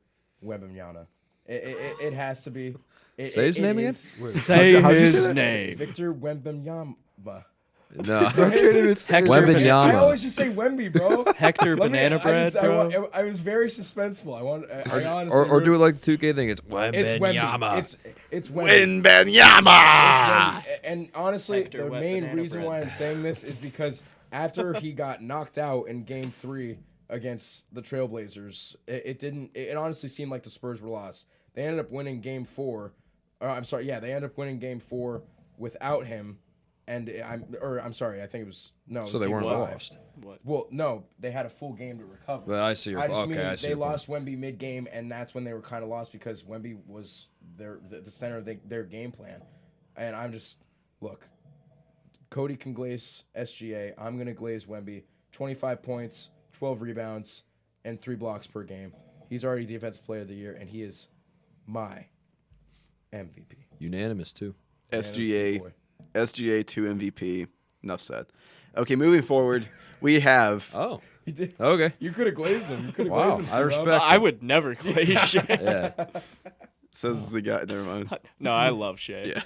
Wembanyama. It has to be. Say his name again? Say his name. Victor Wembanyama. No. Wembanyama. I always just say Wemby, bro. Hector Banana Bread, bro. I was very suspenseful. I honestly Or do it like the 2K thing. It's It's Wemby. Wembanyama. It's Wemby. Wembanyama! And honestly, Hector the Wet main Banana reason Bread. why I'm saying this is because after he got knocked out in Game 3 against the Trailblazers, it honestly seemed like the Spurs were lost. They ended up winning Game 4. They ended up winning Game 4 without him. And I'm sorry, I think it was no. It So was they Game weren't 5. lost. Well, no, they had a full game to recover. But I see your I just mean I see they your point. lost Wemby mid-game, and that's when they were kind of lost because Wemby was the center of their game plan. And I'm just, look, Cody can glaze SGA. I'm going to glaze Wemby. 25 points, 12 rebounds, and 3 blocks per game. He's already Defensive Player of the Year, and he is my MVP. Unanimous, too. SGA 2 MVP. Enough said. Okay, moving forward, we have Oh. He did. Okay. You could have glazed him. You could have Wow, glazed him. I C-Rob. respect I would never glaze Shea. Yeah. Says the guy. Never mind. No, I love Shea. Yeah.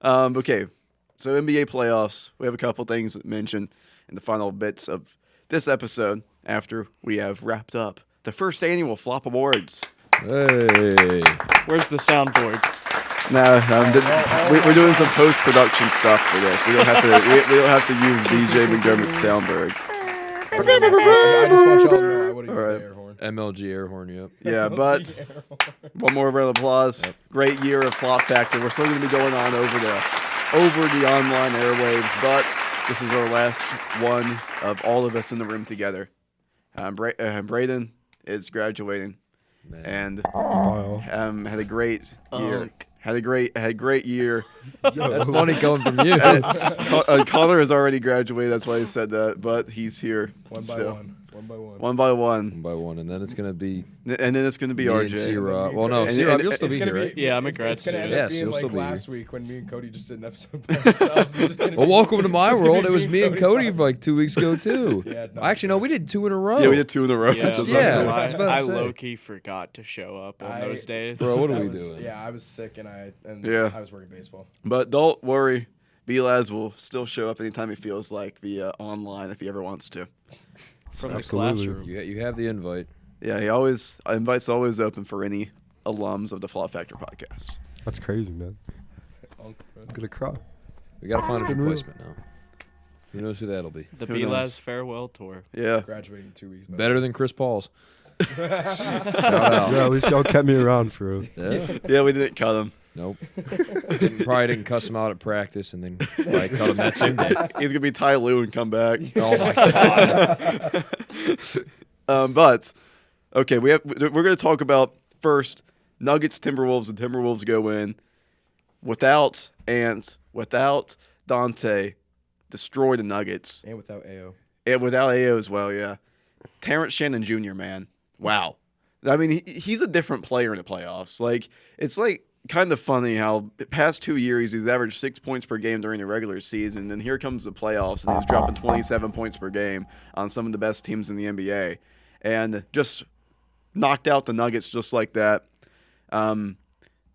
Okay. So NBA playoffs. We have a couple things to mention in the final bits of this episode after we have wrapped up the first annual Flop Awards. Hey. Where's the soundboard? We're doing some post-production stuff for this. We don't have to use DJ McDermott's soundboard. I just want y'all to know I would have used Alright. the air horn. MLG air horn, yep. Yeah, but one more round of applause. Yep. Great year of Flop Factor. We're still going to be going on over the online airwaves, but this is our last one of all of us in the room together. Brayden is graduating, Man. and Wow. had a great year. Unk. Had a great year. That's funny coming from you. Connor has already graduated. That's why he said that. But he's here. One by still. one. One by one. One by one. One by one, and then it's gonna be And then it's going to be me and RJ. C-Rob. Well, no, And- C-Rob, and you'll still It's be gonna here, be- right? Yeah, I'm a it's- grad It's gonna end student. up Yes, being you'll still like be last week when me and Cody just did an episode by ourselves. It's just gonna Well, be- welcome to my it's just gonna world. be It was me and Cody talking. for like 2 weeks ago too. Yeah, no, Actually, no, we did 2 in a row. Yeah, we did 2 in a row. Yeah, That's what I was Yeah. doing. I was about to I say. low-key forgot to show up on those days. Bro, what are That we was- doing? Yeah, I was sick and Yeah. I was working baseball. But don't worry. B-Laz will still show up anytime he feels like via online if he ever wants to. From the Absolutely. classroom. You have the invite. Yeah, invite's always open for any alums of the Flop Factor podcast. That's crazy, man. Unk, bro. I'm gonna cry. We gotta find a been real. replacement now. Who knows who that'll be? The Who B-Laz knows? farewell tour. Yeah. Graduating in 2 weeks. by Better than Chris Paul's. Shout Yeah, out. at least y'all kept me around for it. Yeah. Yeah, we didn't cut him. Nope. Probably didn't cuss him out at practice, and then probably cut him that same day. He's going to be Ty Lue and come back. Oh my god. But okay, we're going to talk about first Nuggets Timberwolves. The Timberwolves go in without Ant, without Dante, destroy the Nuggets, And without AO. and without AO as well. Yeah, Terrence Shannon Jr. Man, wow. I mean, he's a different player in the playoffs. Like it's like kind of funny how the past 2 years he's averaged 6 points per game during the regular season. Then here comes the playoffs and he's dropping 27 points per game on some of the best teams in the NBA, and just knocked out the Nuggets just like that.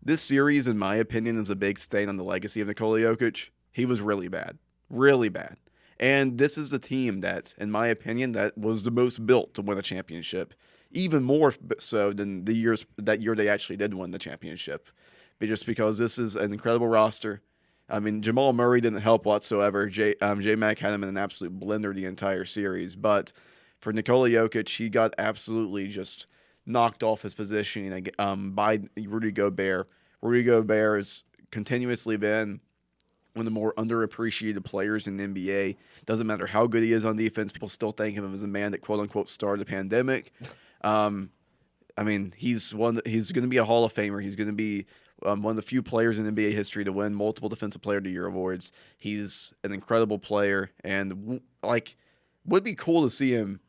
This series, in my opinion, is a big stain on the legacy of Nikola Jokic. He was really bad, really bad. And this is the team that, in my opinion, that was the most built to win a championship. Even more so than that year they actually did win the championship. Just because this is an incredible roster. I mean, Jamal Murray didn't help whatsoever. J-Mac had him in an absolute blender the entire series. But for Nikola Jokic, he got absolutely just knocked off his position by Rudy Gobert. Rudy Gobert has continuously been one of the more underappreciated players in the NBA. Doesn't matter how good he is on defense, people still think of him as a man that quote-unquote started the pandemic. I mean, he's going to be a Hall of Famer. He's going to be one of the few players in NBA history to win multiple Defensive Player of the Year awards. He's an incredible player, and would be cool to see him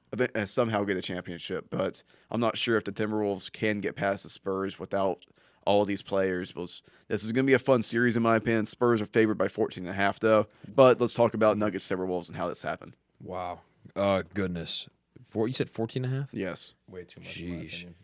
somehow get a championship. But I'm not sure if the Timberwolves can get past the Spurs without all of these players. This is going to be a fun series, in my opinion. Spurs are favored by 14.5, though. But let's talk about Nuggets Timberwolves and how this happened. Wow. Goodness. You said 14 and a half? Yes. Way too much, in my Jeez. opinion.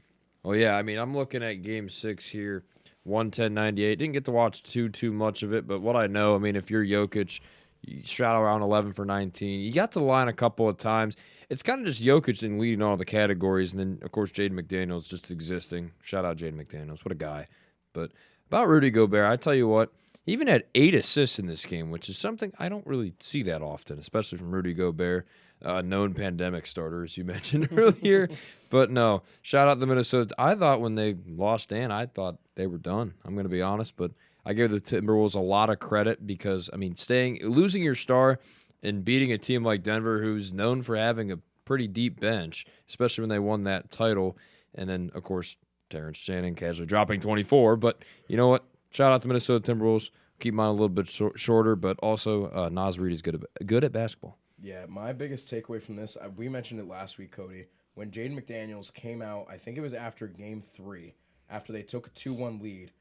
Well, yeah. I mean, I'm looking at Game 6 here, 110-98. Didn't get to watch too much of it, but what I know, I mean, if you're Jokic, you shot around 11 for 19. You got to the line a couple of times. It's kind of just Jokic in leading all the categories, and then, of course, Jaden McDaniels just existing. Shout out Jaden McDaniels. What a guy. But about Rudy Gobert, I tell you what, he even had 8 assists in this game, which is something I don't really see that often, especially from Rudy Gobert, known pandemic starter, as you mentioned earlier. But no, shout out the Minnesota. I thought when they lost Dan, I thought they were done. I'm going to be honest, but I give the Timberwolves a lot of credit because, I mean, losing your star and beating a team like Denver, who's known for having a pretty deep bench, especially when they won that title, and then, of course, Terrence Shannon casually dropping 24. But you know what? Shout out to Minnesota Timberwolves. Keep mine a little bit shorter, but also Naz Reid is good at basketball. Yeah, my biggest takeaway from this, we mentioned it last week, Cody, when Jaden McDaniels came out, I think it was after Game 3, after they took a 2-1 lead,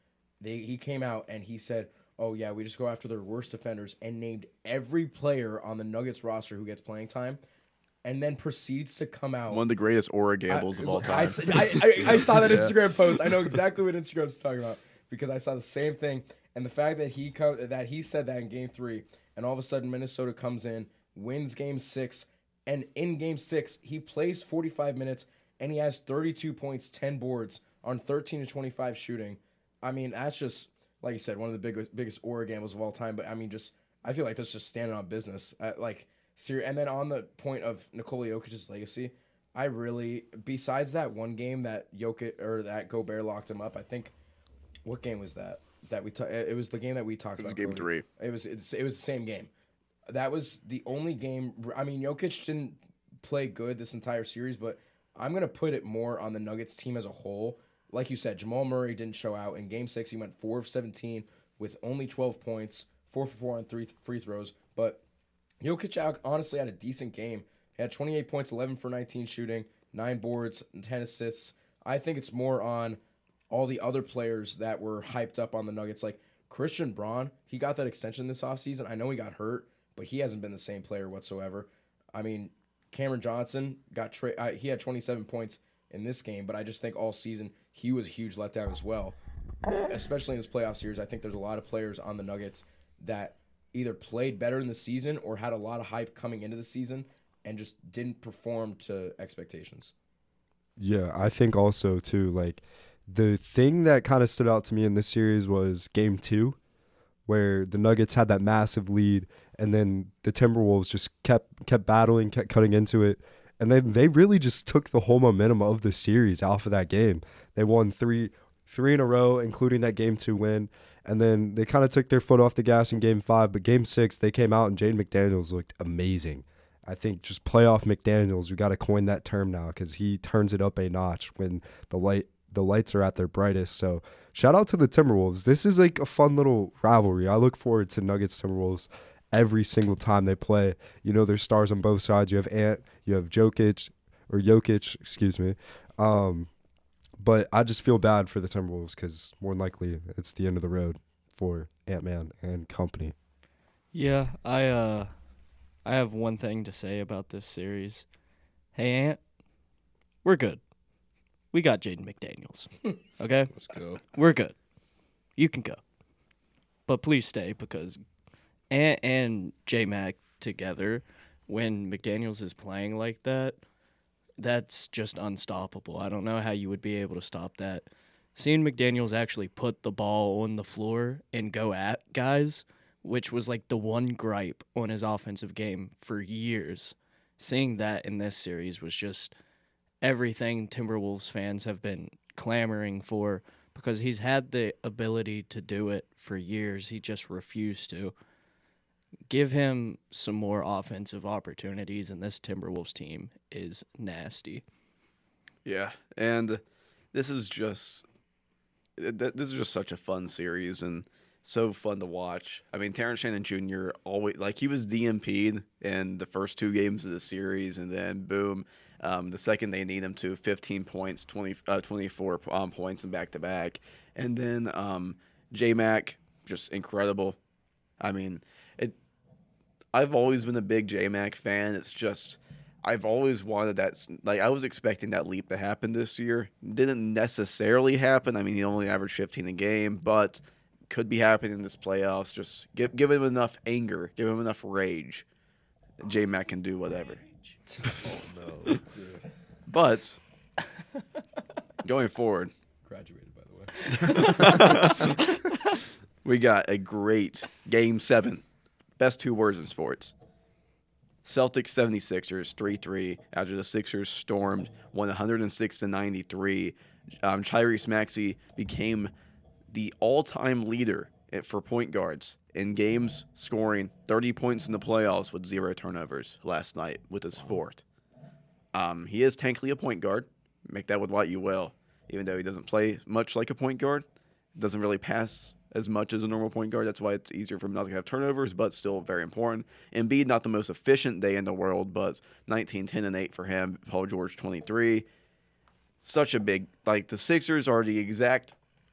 he came out and he said, oh, yeah, we just go after their worst defenders, and named every player on the Nuggets roster who gets playing time. and then proceeds to come out. One of the greatest aura gambles of all time. I saw that Instagram post. I know exactly what Instagram was talking about because I saw the same thing. And the fact that he said that in Game 3, and all of a sudden Minnesota comes in, wins Game 6, and in Game 6 he plays 45 minutes and he has 32 points, 10 boards on 13 to 25 shooting. I mean, that's just like you said, one of the biggest aura gambles of all time. But I mean, I feel like that's just standing on business. And then on the point of Nikola Jokic's legacy, I really, besides that one game that that Gobert locked him up, I think, what game was that? It was the game that we talked about. Game 3. It was the same game. That was the only game. I mean, Jokic didn't play good this entire series, but I'm gonna put it more on the Nuggets team as a whole. Like you said, Jamal Murray didn't show out in Game 6. He went 4 of 17 with only 12 points, 4 for 4 on 3 free throws. But Jokic honestly had a decent game. He had 28 points, 11 for 19 shooting, 9 boards, and 10 assists. I think it's more on all the other players that were hyped up on the Nuggets. Like Christian Braun, he got that extension this offseason. I know he got hurt, but he hasn't been the same player whatsoever. I mean, Cameron Johnson he had 27 points in this game, but I just think all season he was a huge letdown as well, especially in this playoff series. I think there's a lot of players on the Nuggets that either played better in the season or had a lot of hype coming into the season and just didn't perform to expectations. Yeah, I think also too, like the thing that kind of stood out to me in this series was Game 2, where the Nuggets had that massive lead, and then the Timberwolves just kept battling, kept cutting into it, and then they really just took the whole momentum of the series off of that game. They won three in a row, including that Game 2 win, and then they kind of took their foot off the gas in Game 5, but Game 6, they came out, and Jaden McDaniels looked amazing. I think just playoff McDaniels, we got to coin that term now because he turns it up a notch when the lights are at their brightest. So shout out to the Timberwolves. This is like a fun little rivalry. I look forward to Nuggets Timberwolves every single time they play. You know, there's stars on both sides. You have you have Jokic, excuse me. But I just feel bad for the Timberwolves because more than likely it's the end of the road for Ant-Man and company. Yeah, I have one thing to say about this series. Hey, Ant, we're good. We got Jaden McDaniels. Okay? Let's go. We're good. You can go. But please stay because Ant and J-Mac together, when McDaniels is playing like that, that's just unstoppable. I don't know how you would be able to stop that. Seeing McDaniels actually put the ball on the floor and go at guys, which was like the one gripe on his offensive game for years, seeing that in this series was just everything Timberwolves fans have been clamoring for because he's had the ability to do it for years. He just refused to. Give him some more offensive opportunities, and this Timberwolves team is nasty. Yeah, and this is just such a fun series and so fun to watch. I mean, Terrence Shannon Jr. always, like, he was DMP'd in the first 2 games of the series, and then boom, the second they need him to 15 points, 24 points in back-to-back, and then J-Mac, just incredible. I mean, I've always been a big J-Mac fan. It's just I've always wanted that. Like, I was expecting that leap to happen this year. Didn't necessarily happen. I mean, he only averaged 15 a game, but could be happening in this playoffs. Just give him enough anger, give him enough rage. J-Mac can do whatever. Oh, no, dude. But going forward, Graduated, by the way. we got a great Game 7. Best 2 words in sports. Celtics 76ers 3-3 after the Sixers stormed 106-93. Tyrese Maxey became the all-time leader for point guards in games, scoring 30 points in the playoffs with 0 turnovers last night with his 4th. He is technically a point guard. Make that with what you will. Even though he doesn't play much like a point guard, doesn't really pass as much as a normal point guard. That's why it's easier for him not to have turnovers, but still very important. Embiid, not the most efficient day in the world, but 19, 10, and 8 for him. Paul George, 23. Such a big, like, the Sixers are the exact,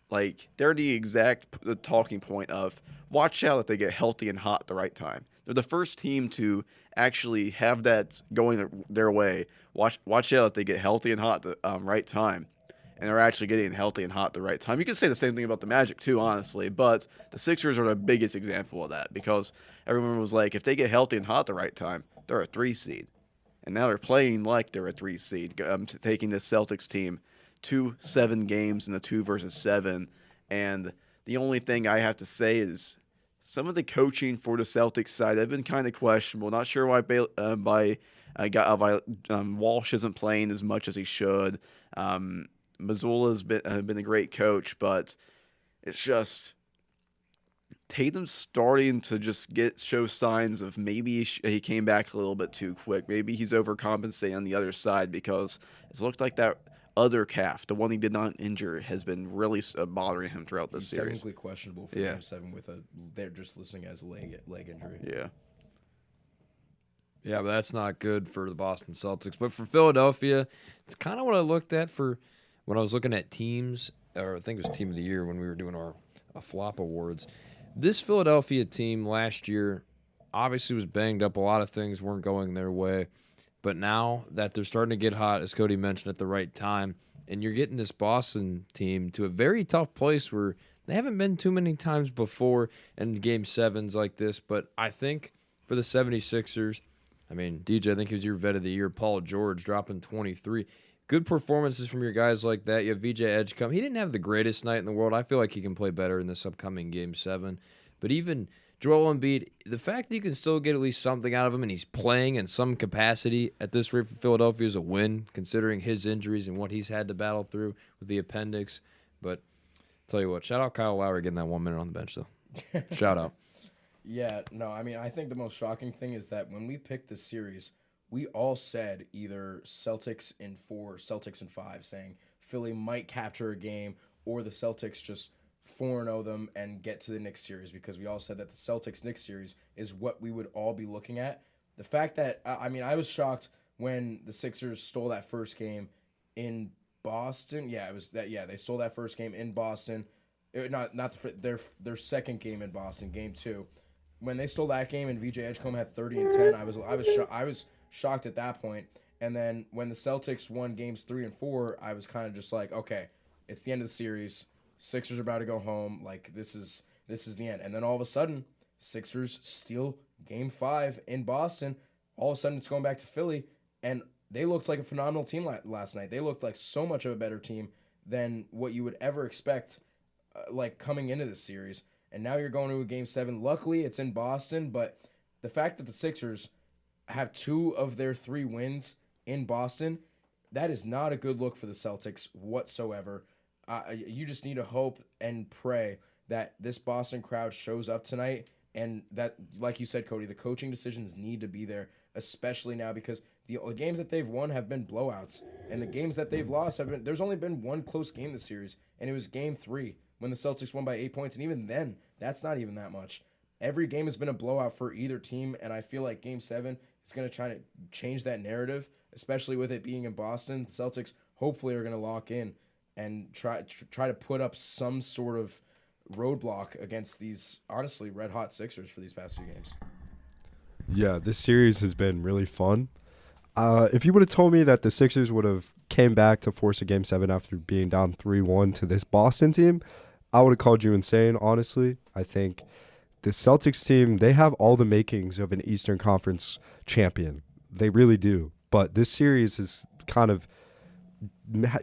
like, they're the exact talking point of watch out if they get healthy and hot at the right time. They're the first team to actually have that going their way. Watch out if they get healthy and hot at the right time. And they're actually getting healthy and hot at the right time. You can say the same thing about the Magic too, honestly, but the Sixers are the biggest example of that because everyone was like, if they get healthy and hot at the right time, they're a 3 seed. And now they're playing like they're a 3 seed, taking this Celtics team to 7 games in the 2 versus 7. And the only thing I have to say is some of the coaching for the Celtics side have been kind of questionable. Not sure why Walsh isn't playing as much as he should. Mazzulla's been a great coach, but it's just Tatum's starting to just show signs of maybe he came back a little bit too quick. Maybe he's overcompensating on the other side because it's looked like that other calf, the one he did not injure, has been really bothering him throughout this series. Technically questionable for Game 7 with they're just listing as a leg injury. Yeah. Yeah, but that's not good for the Boston Celtics. But for Philadelphia, it's kind of what I looked at for when I was looking at teams, or I think it was Team of the Year when we were doing our flop awards. This Philadelphia team last year obviously was banged up. A lot of things weren't going their way. But now that they're starting to get hot, as Cody mentioned, at the right time, and you're getting this Boston team to a very tough place where they haven't been too many times before in Game 7s like this. But I think for the 76ers, I mean, DJ, I think he was your vet of the year. Paul George dropping 23. Good performances from your guys like that. You have VJ Edgecombe. He didn't have the greatest night in the world. I feel like he can play better in this upcoming Game 7. But even Joel Embiid, the fact that you can still get at least something out of him and he's playing in some capacity at this rate for Philadelphia is a win, considering his injuries and what he's had to battle through with the appendix. But I'll tell you what, shout out Kyle Lowry getting that 1 minute on the bench, though. Shout out. Yeah, no, I mean, I think the most shocking thing is that when we picked this series, we all said either Celtics in 4, Celtics in 5, saying Philly might capture a game or the Celtics just 4-0 them and get to the Knicks series, because we all said that the Celtics-Knicks series is what we would all be looking at. The fact that, I mean, I was shocked when the Sixers stole that first game in Boston. Yeah, it was that. Yeah, they stole that first game in Boston. Their second game in Boston, Game 2. When they stole that game and VJ Edgecombe had 30 and 10, I was shocked at that point. And then when the Celtics won Games 3 and 4, I was kind of just like, okay, it's the end of the series. Sixers are about to go home. Like, this is the end. And then all of a sudden, Sixers steal Game 5 in Boston. All of a sudden, it's going back to Philly, and they looked like a phenomenal team last night. They looked like so much of a better team than what you would ever expect, like coming into this series. And now you're going to a Game 7. Luckily, it's in Boston, but the fact that the Sixers have 2 of their 3 wins in Boston, that is not a good look for the Celtics whatsoever. You just need to hope and pray that this Boston crowd shows up tonight, and that, like you said, Cody, the coaching decisions need to be there, especially now because the games that they've won have been blowouts, and the games that they've lost there's only been one close game this series, and it was Game 3 when the Celtics won by 8 points, and even then, that's not even that much. Every game has been a blowout for either team, and I feel like Game 7 is going to try to change that narrative, especially with it being in Boston. The Celtics hopefully are going to lock in and try to put up some sort of roadblock against these, honestly, red-hot Sixers for these past 2 games. Yeah, this series has been really fun. If you would have told me that the Sixers would have came back to force a Game 7 after being down 3-1 to this Boston team, I would have called you insane, honestly. I think the Celtics team, they have all the makings of an Eastern Conference champion. They really do. But this series is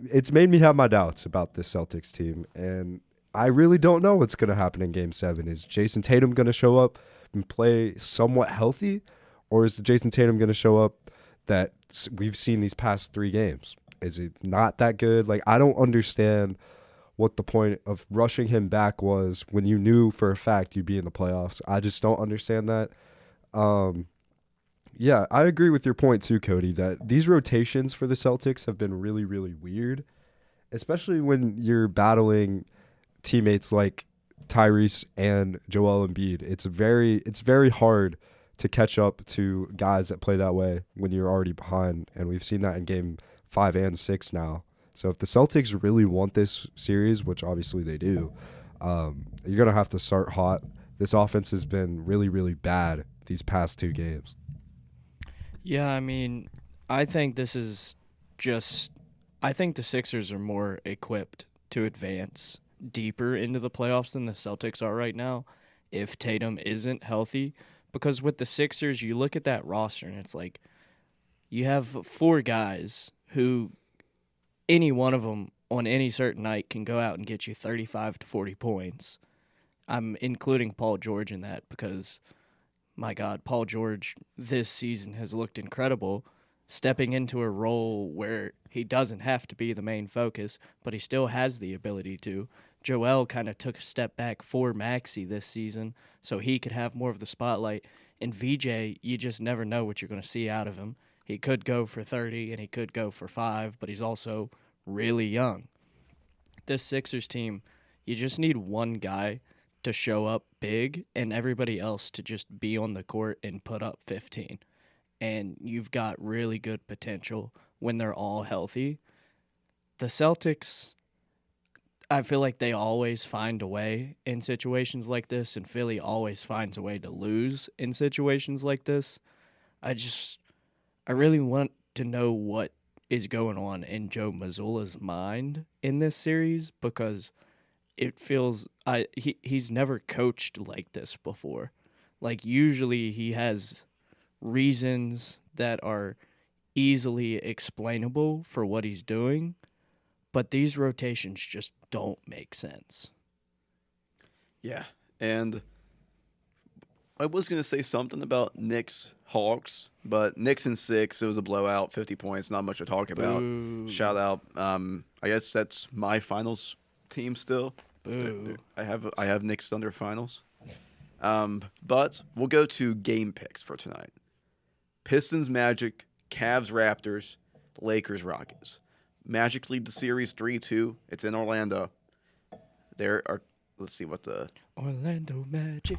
it's made me have my doubts about this Celtics team, and I really don't know what's going to happen in Game 7. Is Jason Tatum going to show up and play somewhat healthy, or is Jason Tatum going to show up that we've seen these past 3 games? Is it not that good? Like, I don't understand what the point of rushing him back was when you knew for a fact you'd be in the playoffs. I just don't understand that. Yeah, I agree with your point too, Cody, that these rotations for the Celtics have been really, really weird, especially when you're battling teammates like Tyrese and Joel Embiid. It's very hard to catch up to guys that play that way when you're already behind, and we've seen that in Game 5 and 6 now. So if the Celtics really want this series, which obviously they do, you're going to have to start hot. This offense has been really, really bad these past 2 games. Yeah, I mean, I think this is just. I think the Sixers are more equipped to advance deeper into the playoffs than the Celtics are right now if Tatum isn't healthy. Because with the Sixers, you look at that roster and it's like you have 4 guys who any one of them on any certain night can go out and get you 35 to 40 points. I'm including Paul George in that because, my God, Paul George this season has looked incredible, stepping into a role where he doesn't have to be the main focus, but he still has the ability to. Joel kind of took a step back for Maxey this season so he could have more of the spotlight. And VJ, you just never know what you're going to see out of him. He could go for 30 and he could go for 5, but he's also really young. This Sixers team, you just need one guy to show up big and everybody else to just be on the court and put up 15. And you've got really good potential when they're all healthy. The Celtics, I feel like they always find a way in situations like this, and Philly always finds a way to lose in situations like this. I really want to know what is going on in Joe Mazzulla's mind in this series because it feels he's never coached like this before. Like usually he has reasons that are easily explainable for what he's doing, but these rotations just don't make sense. Yeah, and I was going to say something about Knicks Hawks, but Knicks in 6, it was a blowout, 50 points, not much to talk about. Boo. Shout out. I guess that's my finals team still. Boo. I have Knicks Thunder finals. But we'll go to game picks for tonight. Pistons Magic, Cavs Raptors, Lakers Rockets. Magic lead the series 3-2. It's in Orlando. Let's see what the Orlando Magic.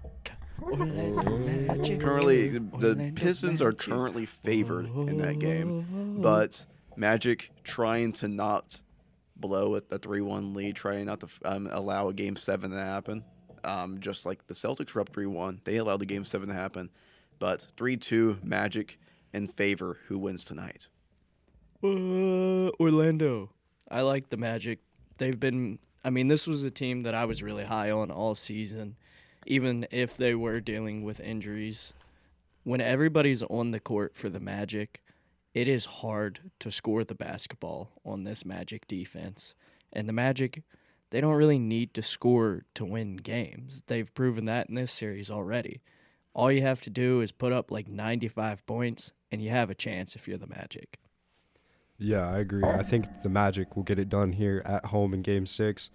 Orlando Magic. currently the Orlando Pistons are Magic. currently favored in that game, but Magic trying to not blow at the 3-1 lead, trying not to allow a Game 7 to happen. Just like the Celtics were up 3-1, they allowed the Game 7 to happen, but 3-2 Magic in favor. Who wins tonight? Orlando. I like the Magic. This was a team that I was really high on all season, even if they were dealing with injuries. When everybody's on the court for the Magic, it is hard to score the basketball on this Magic defense. And the Magic, they don't really need to score to win games. They've proven that in this series already. All you have to do is put up like 95 points, and you have a chance if you're the Magic. Yeah, I agree. I think the Magic will get it done here at home in Game 6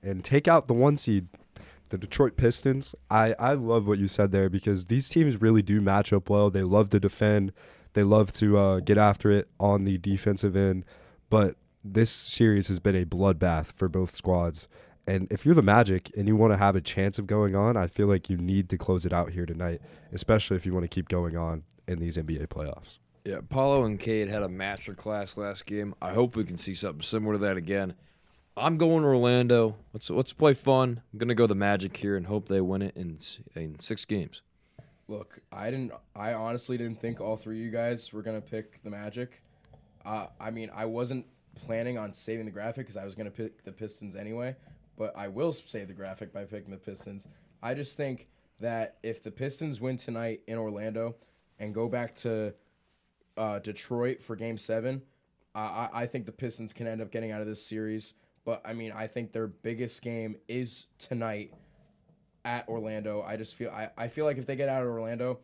and take out the 1 seed, the Detroit Pistons. I love what you said there because these teams really do match up well. They love to defend. They love to get after it on the defensive end. But this series has been a bloodbath for both squads. And if you're the Magic and you want to have a chance of going on, I feel like you need to close it out here tonight, especially if you want to keep going on in these NBA playoffs. Yeah, Paulo and Cade had a masterclass last game. I hope we can see something similar to that again. I'm going to Orlando. Let's play fun. I'm going to go the Magic here and hope they win it in 6 games. Look, I honestly didn't think all 3 of you guys were gonna pick the Magic. I wasn't planning on saving the graphic because I was gonna pick the Pistons anyway. But I will save the graphic by picking the Pistons. I just think that if the Pistons win tonight in Orlando and go back to Detroit for Game 7, I think the Pistons can end up getting out of this series. But, I think their biggest game is tonight at Orlando. I feel like if they get out of Orlando,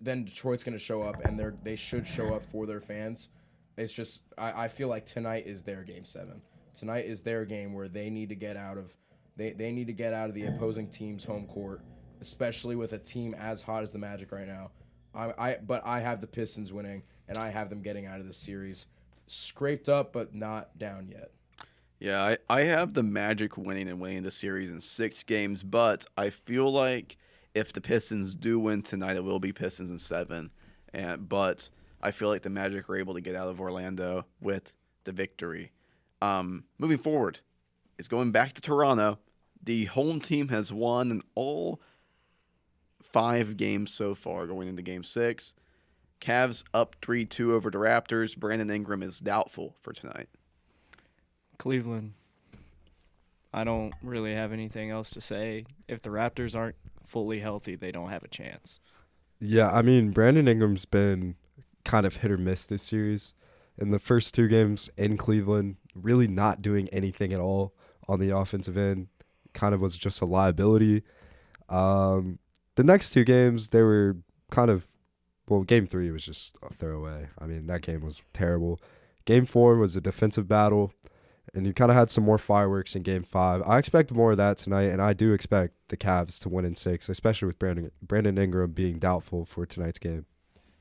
then Detroit's going to show up, and they should show up for their fans. It's just I feel like tonight is their Game 7. Tonight is their game where they need to get out of they need to get out of the opposing team's home court, especially with a team as hot as the Magic right now. But I have the Pistons winning, and I have them getting out of this series, scraped up but not down yet. Yeah, I have the Magic winning the series in 6 games, but I feel like if the Pistons do win tonight, it will be Pistons in 7. But I feel like the Magic are able to get out of Orlando with the victory. Moving forward, it's going back to Toronto. The home team has won in all 5 games so far going into Game 6. Cavs up 3-2 over the Raptors. Brandon Ingram is doubtful for tonight. Cleveland. I don't really have anything else to say. If the Raptors aren't fully healthy, they don't have a chance. Yeah, I mean, Brandon Ingram's been kind of hit or miss this series. In the first 2 games in Cleveland, really not doing anything at all on the offensive end. Kind of was just a liability. The next 2 games, they were kind of, well, Game 3 was just a throwaway. I mean, that game was terrible. Game 4 was a defensive battle, and you kind of had some more fireworks in Game 5. I expect more of that tonight, and I do expect the Cavs to win in 6, especially with Brandon Ingram being doubtful for tonight's game.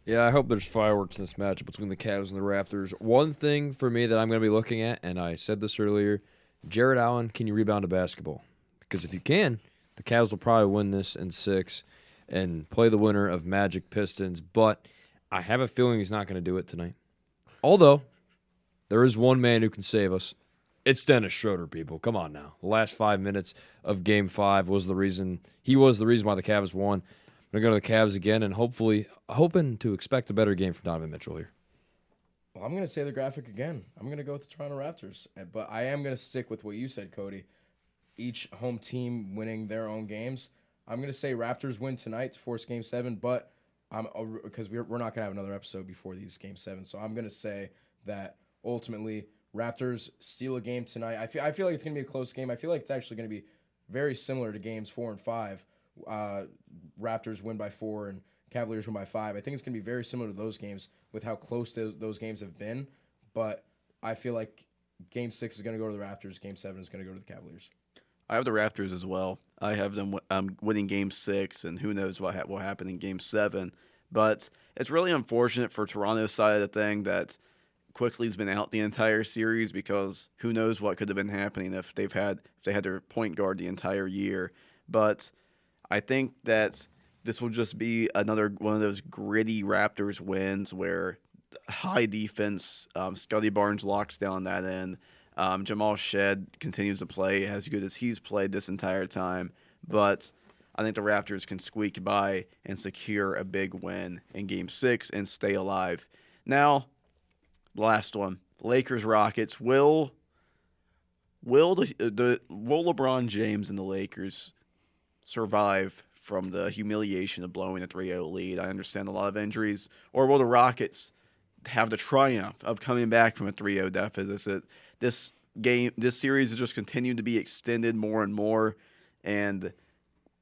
Yeah, I hope there's fireworks in this matchup between the Cavs and the Raptors. One thing for me that I'm going to be looking at, and I said this earlier, Jared Allen, can you rebound a basketball? Because if you can, the Cavs will probably win this in 6 and play the winner of Magic Pistons. But I have a feeling he's not going to do it tonight. Although, there is one man who can save us. It's Dennis Schroeder, people. Come on now. The last 5 minutes of Game 5 was the reason. He was the reason why the Cavs won. I'm going to go to the Cavs again and hoping to expect a better game from Donovan Mitchell here. Well, I'm going to say the graphic again. I'm going to go with the Toronto Raptors. But I am going to stick with what you said, Cody. Each home team winning their own games. I'm going to say Raptors win tonight to force Game 7, but because we're not going to have another episode before these Game 7, so I'm going to say that ultimately Raptors steal a game tonight. I feel like it's going to be a close game. I feel like it's actually going to be very similar to Games 4 and 5. Raptors win by 4 and Cavaliers win by 5. I think it's going to be very similar to those games with how close those games have been, but I feel like Game 6 is going to go to the Raptors. Game 7 is going to go to the Cavaliers. I have the Raptors as well. I have them winning Game 6, and who knows what will happen in Game 7. But it's really unfortunate for Toronto's side of the thing that Quickly's been out the entire series, because who knows what could have been happening if they had their point guard the entire year. But I think that this will just be another one of those gritty Raptors wins where high defense, Scotty Barnes locks down that end. Jamal Shed continues to play as good as he's played this entire time, but I think the Raptors can squeak by and secure a big win in Game 6 and stay alive. Now, last one, Lakers-Rockets. Will LeBron James and the Lakers survive from the humiliation of blowing a 3-0 lead? I understand a lot of injuries. Or will the Rockets have the triumph of coming back from a 3-0 deficit? This series has just continued to be extended more and more, and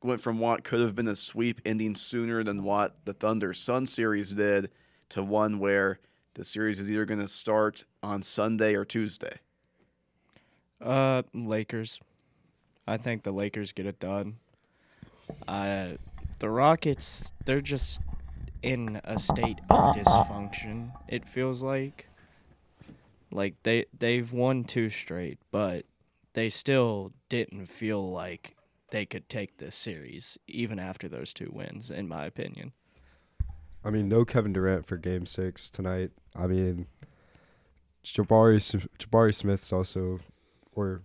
went from what could have been a sweep ending sooner than what the Thunder-Sun series did to one where the series is either going to start on Sunday or Tuesday. Lakers. I think the Lakers get it done. The Rockets, they're just in a state of dysfunction, it feels like. Like, they've won 2 straight, but they still didn't feel like they could take this series, even after those 2 wins, in my opinion. I mean, no Kevin Durant for Game 6 tonight. I mean, Jabari Smith's also, right.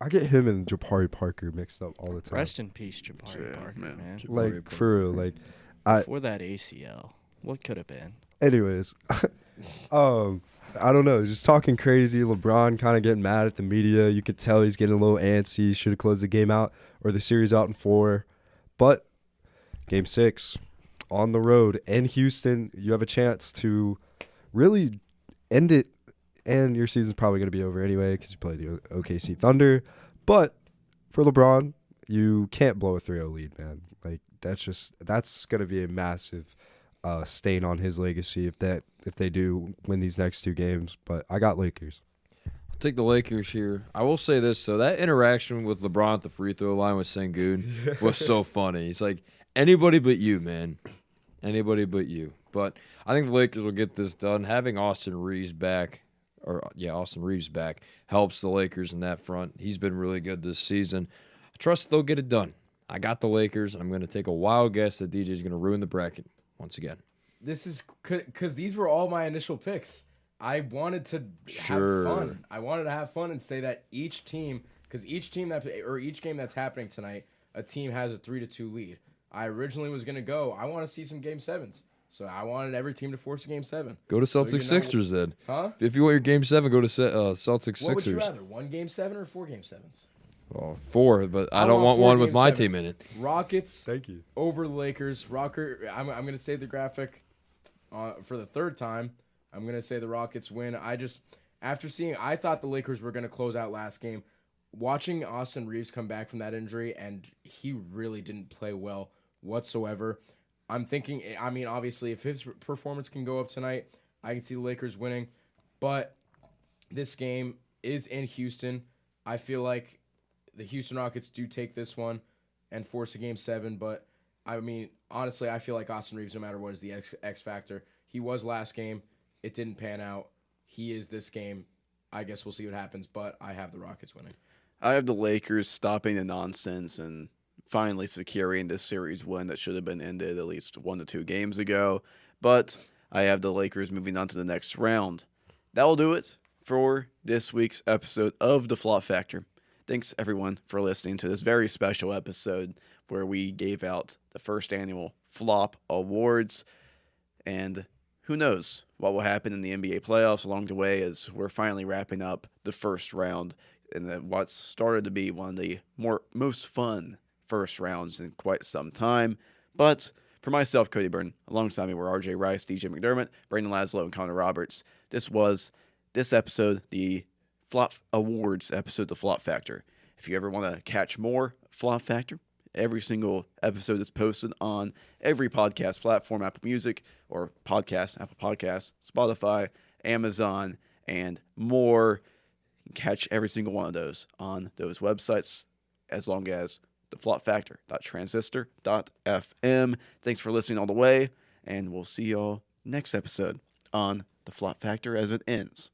I get him and Jabari Parker mixed up all the time. Rest in peace, Jabari Parker, man. Like, for real, like, For that ACL, what could have been? Anyways, I don't know, just talking crazy. LeBron kind of getting mad at the media. You could tell he's getting a little antsy. Should have closed the game out or the series out in 4. But Game 6 on the road in Houston, you have a chance to really end it, and your season's probably going to be over anyway because you play the OKC Thunder. But for LeBron, you can't blow a 3-0 lead, man. Like, that's going to be a massive stain on his legacy if they do win these next 2 games. But I got Lakers. I'll take the Lakers here. I will say this, though. That interaction with LeBron at the free throw line with Sengun was so funny. He's like, anybody but you, man. Anybody but you. But I think the Lakers will get this done. Having Austin Reeves back helps the Lakers in that front. He's been really good this season. I trust they'll get it done. I got the Lakers, and I'm going to take a wild guess that DJ's going to ruin the bracket once again. This is because these were all my initial picks. I wanted to have fun. I wanted to have fun and say that each game that's happening tonight, a team has a 3-2 lead. I originally was going to go, I want to see some Game 7s. So I wanted every team to force a Game 7. Go to So Celtics you know- Sixers then. Huh? If you want your Game 7, go to Celtics What would you Sixers. rather, 1 Game 7 or 4 Game 7s? Well, 4, but I I don't want want 4 one with Game my 7s. team in it. Rockets Thank you. over the Lakers. I'm going to say the graphic for the third time. I'm going to say the Rockets win. I thought the Lakers were going to close out last game. Watching Austin Reeves come back from that injury, and he really didn't play well whatsoever. I'm thinking, I mean, obviously, if his performance can go up tonight, I can see the Lakers winning. But this game is in Houston. I feel like the Houston Rockets do take this one and force a Game 7. But, I mean, honestly, I feel like Austin Reeves, no matter what, is the X factor. He was last game. It didn't pan out. He is this game. I guess we'll see what happens, but I have the Rockets winning. I have the Lakers stopping the nonsense and finally securing this series win that should have been ended at least 1 to 2 games ago. But I have the Lakers moving on to the next round. That will do it for this week's episode of The Flop Factor. Thanks, everyone, for listening to this very special episode where we gave out the first annual Flop Awards. And who knows what will happen in the NBA playoffs along the way as we're finally wrapping up the first round and what's started to be one of the most fun first rounds in quite some time. But for myself, Cody Burton, alongside me were RJ Rice, DJ McDermott, Brayden Laszlo, and Connor Roberts. This was this episode, the Flop Awards episode, The Flop Factor. If you ever want to catch more Flop Factor, every single episode is posted on every podcast platform, Apple Music or Apple Podcasts, Spotify, Amazon, and more. You can catch every single one of those on those websites as long as theflopfactor.transistor.fm. Thanks for listening all the way, and we'll see y'all next episode on The Flop Factor as it ends.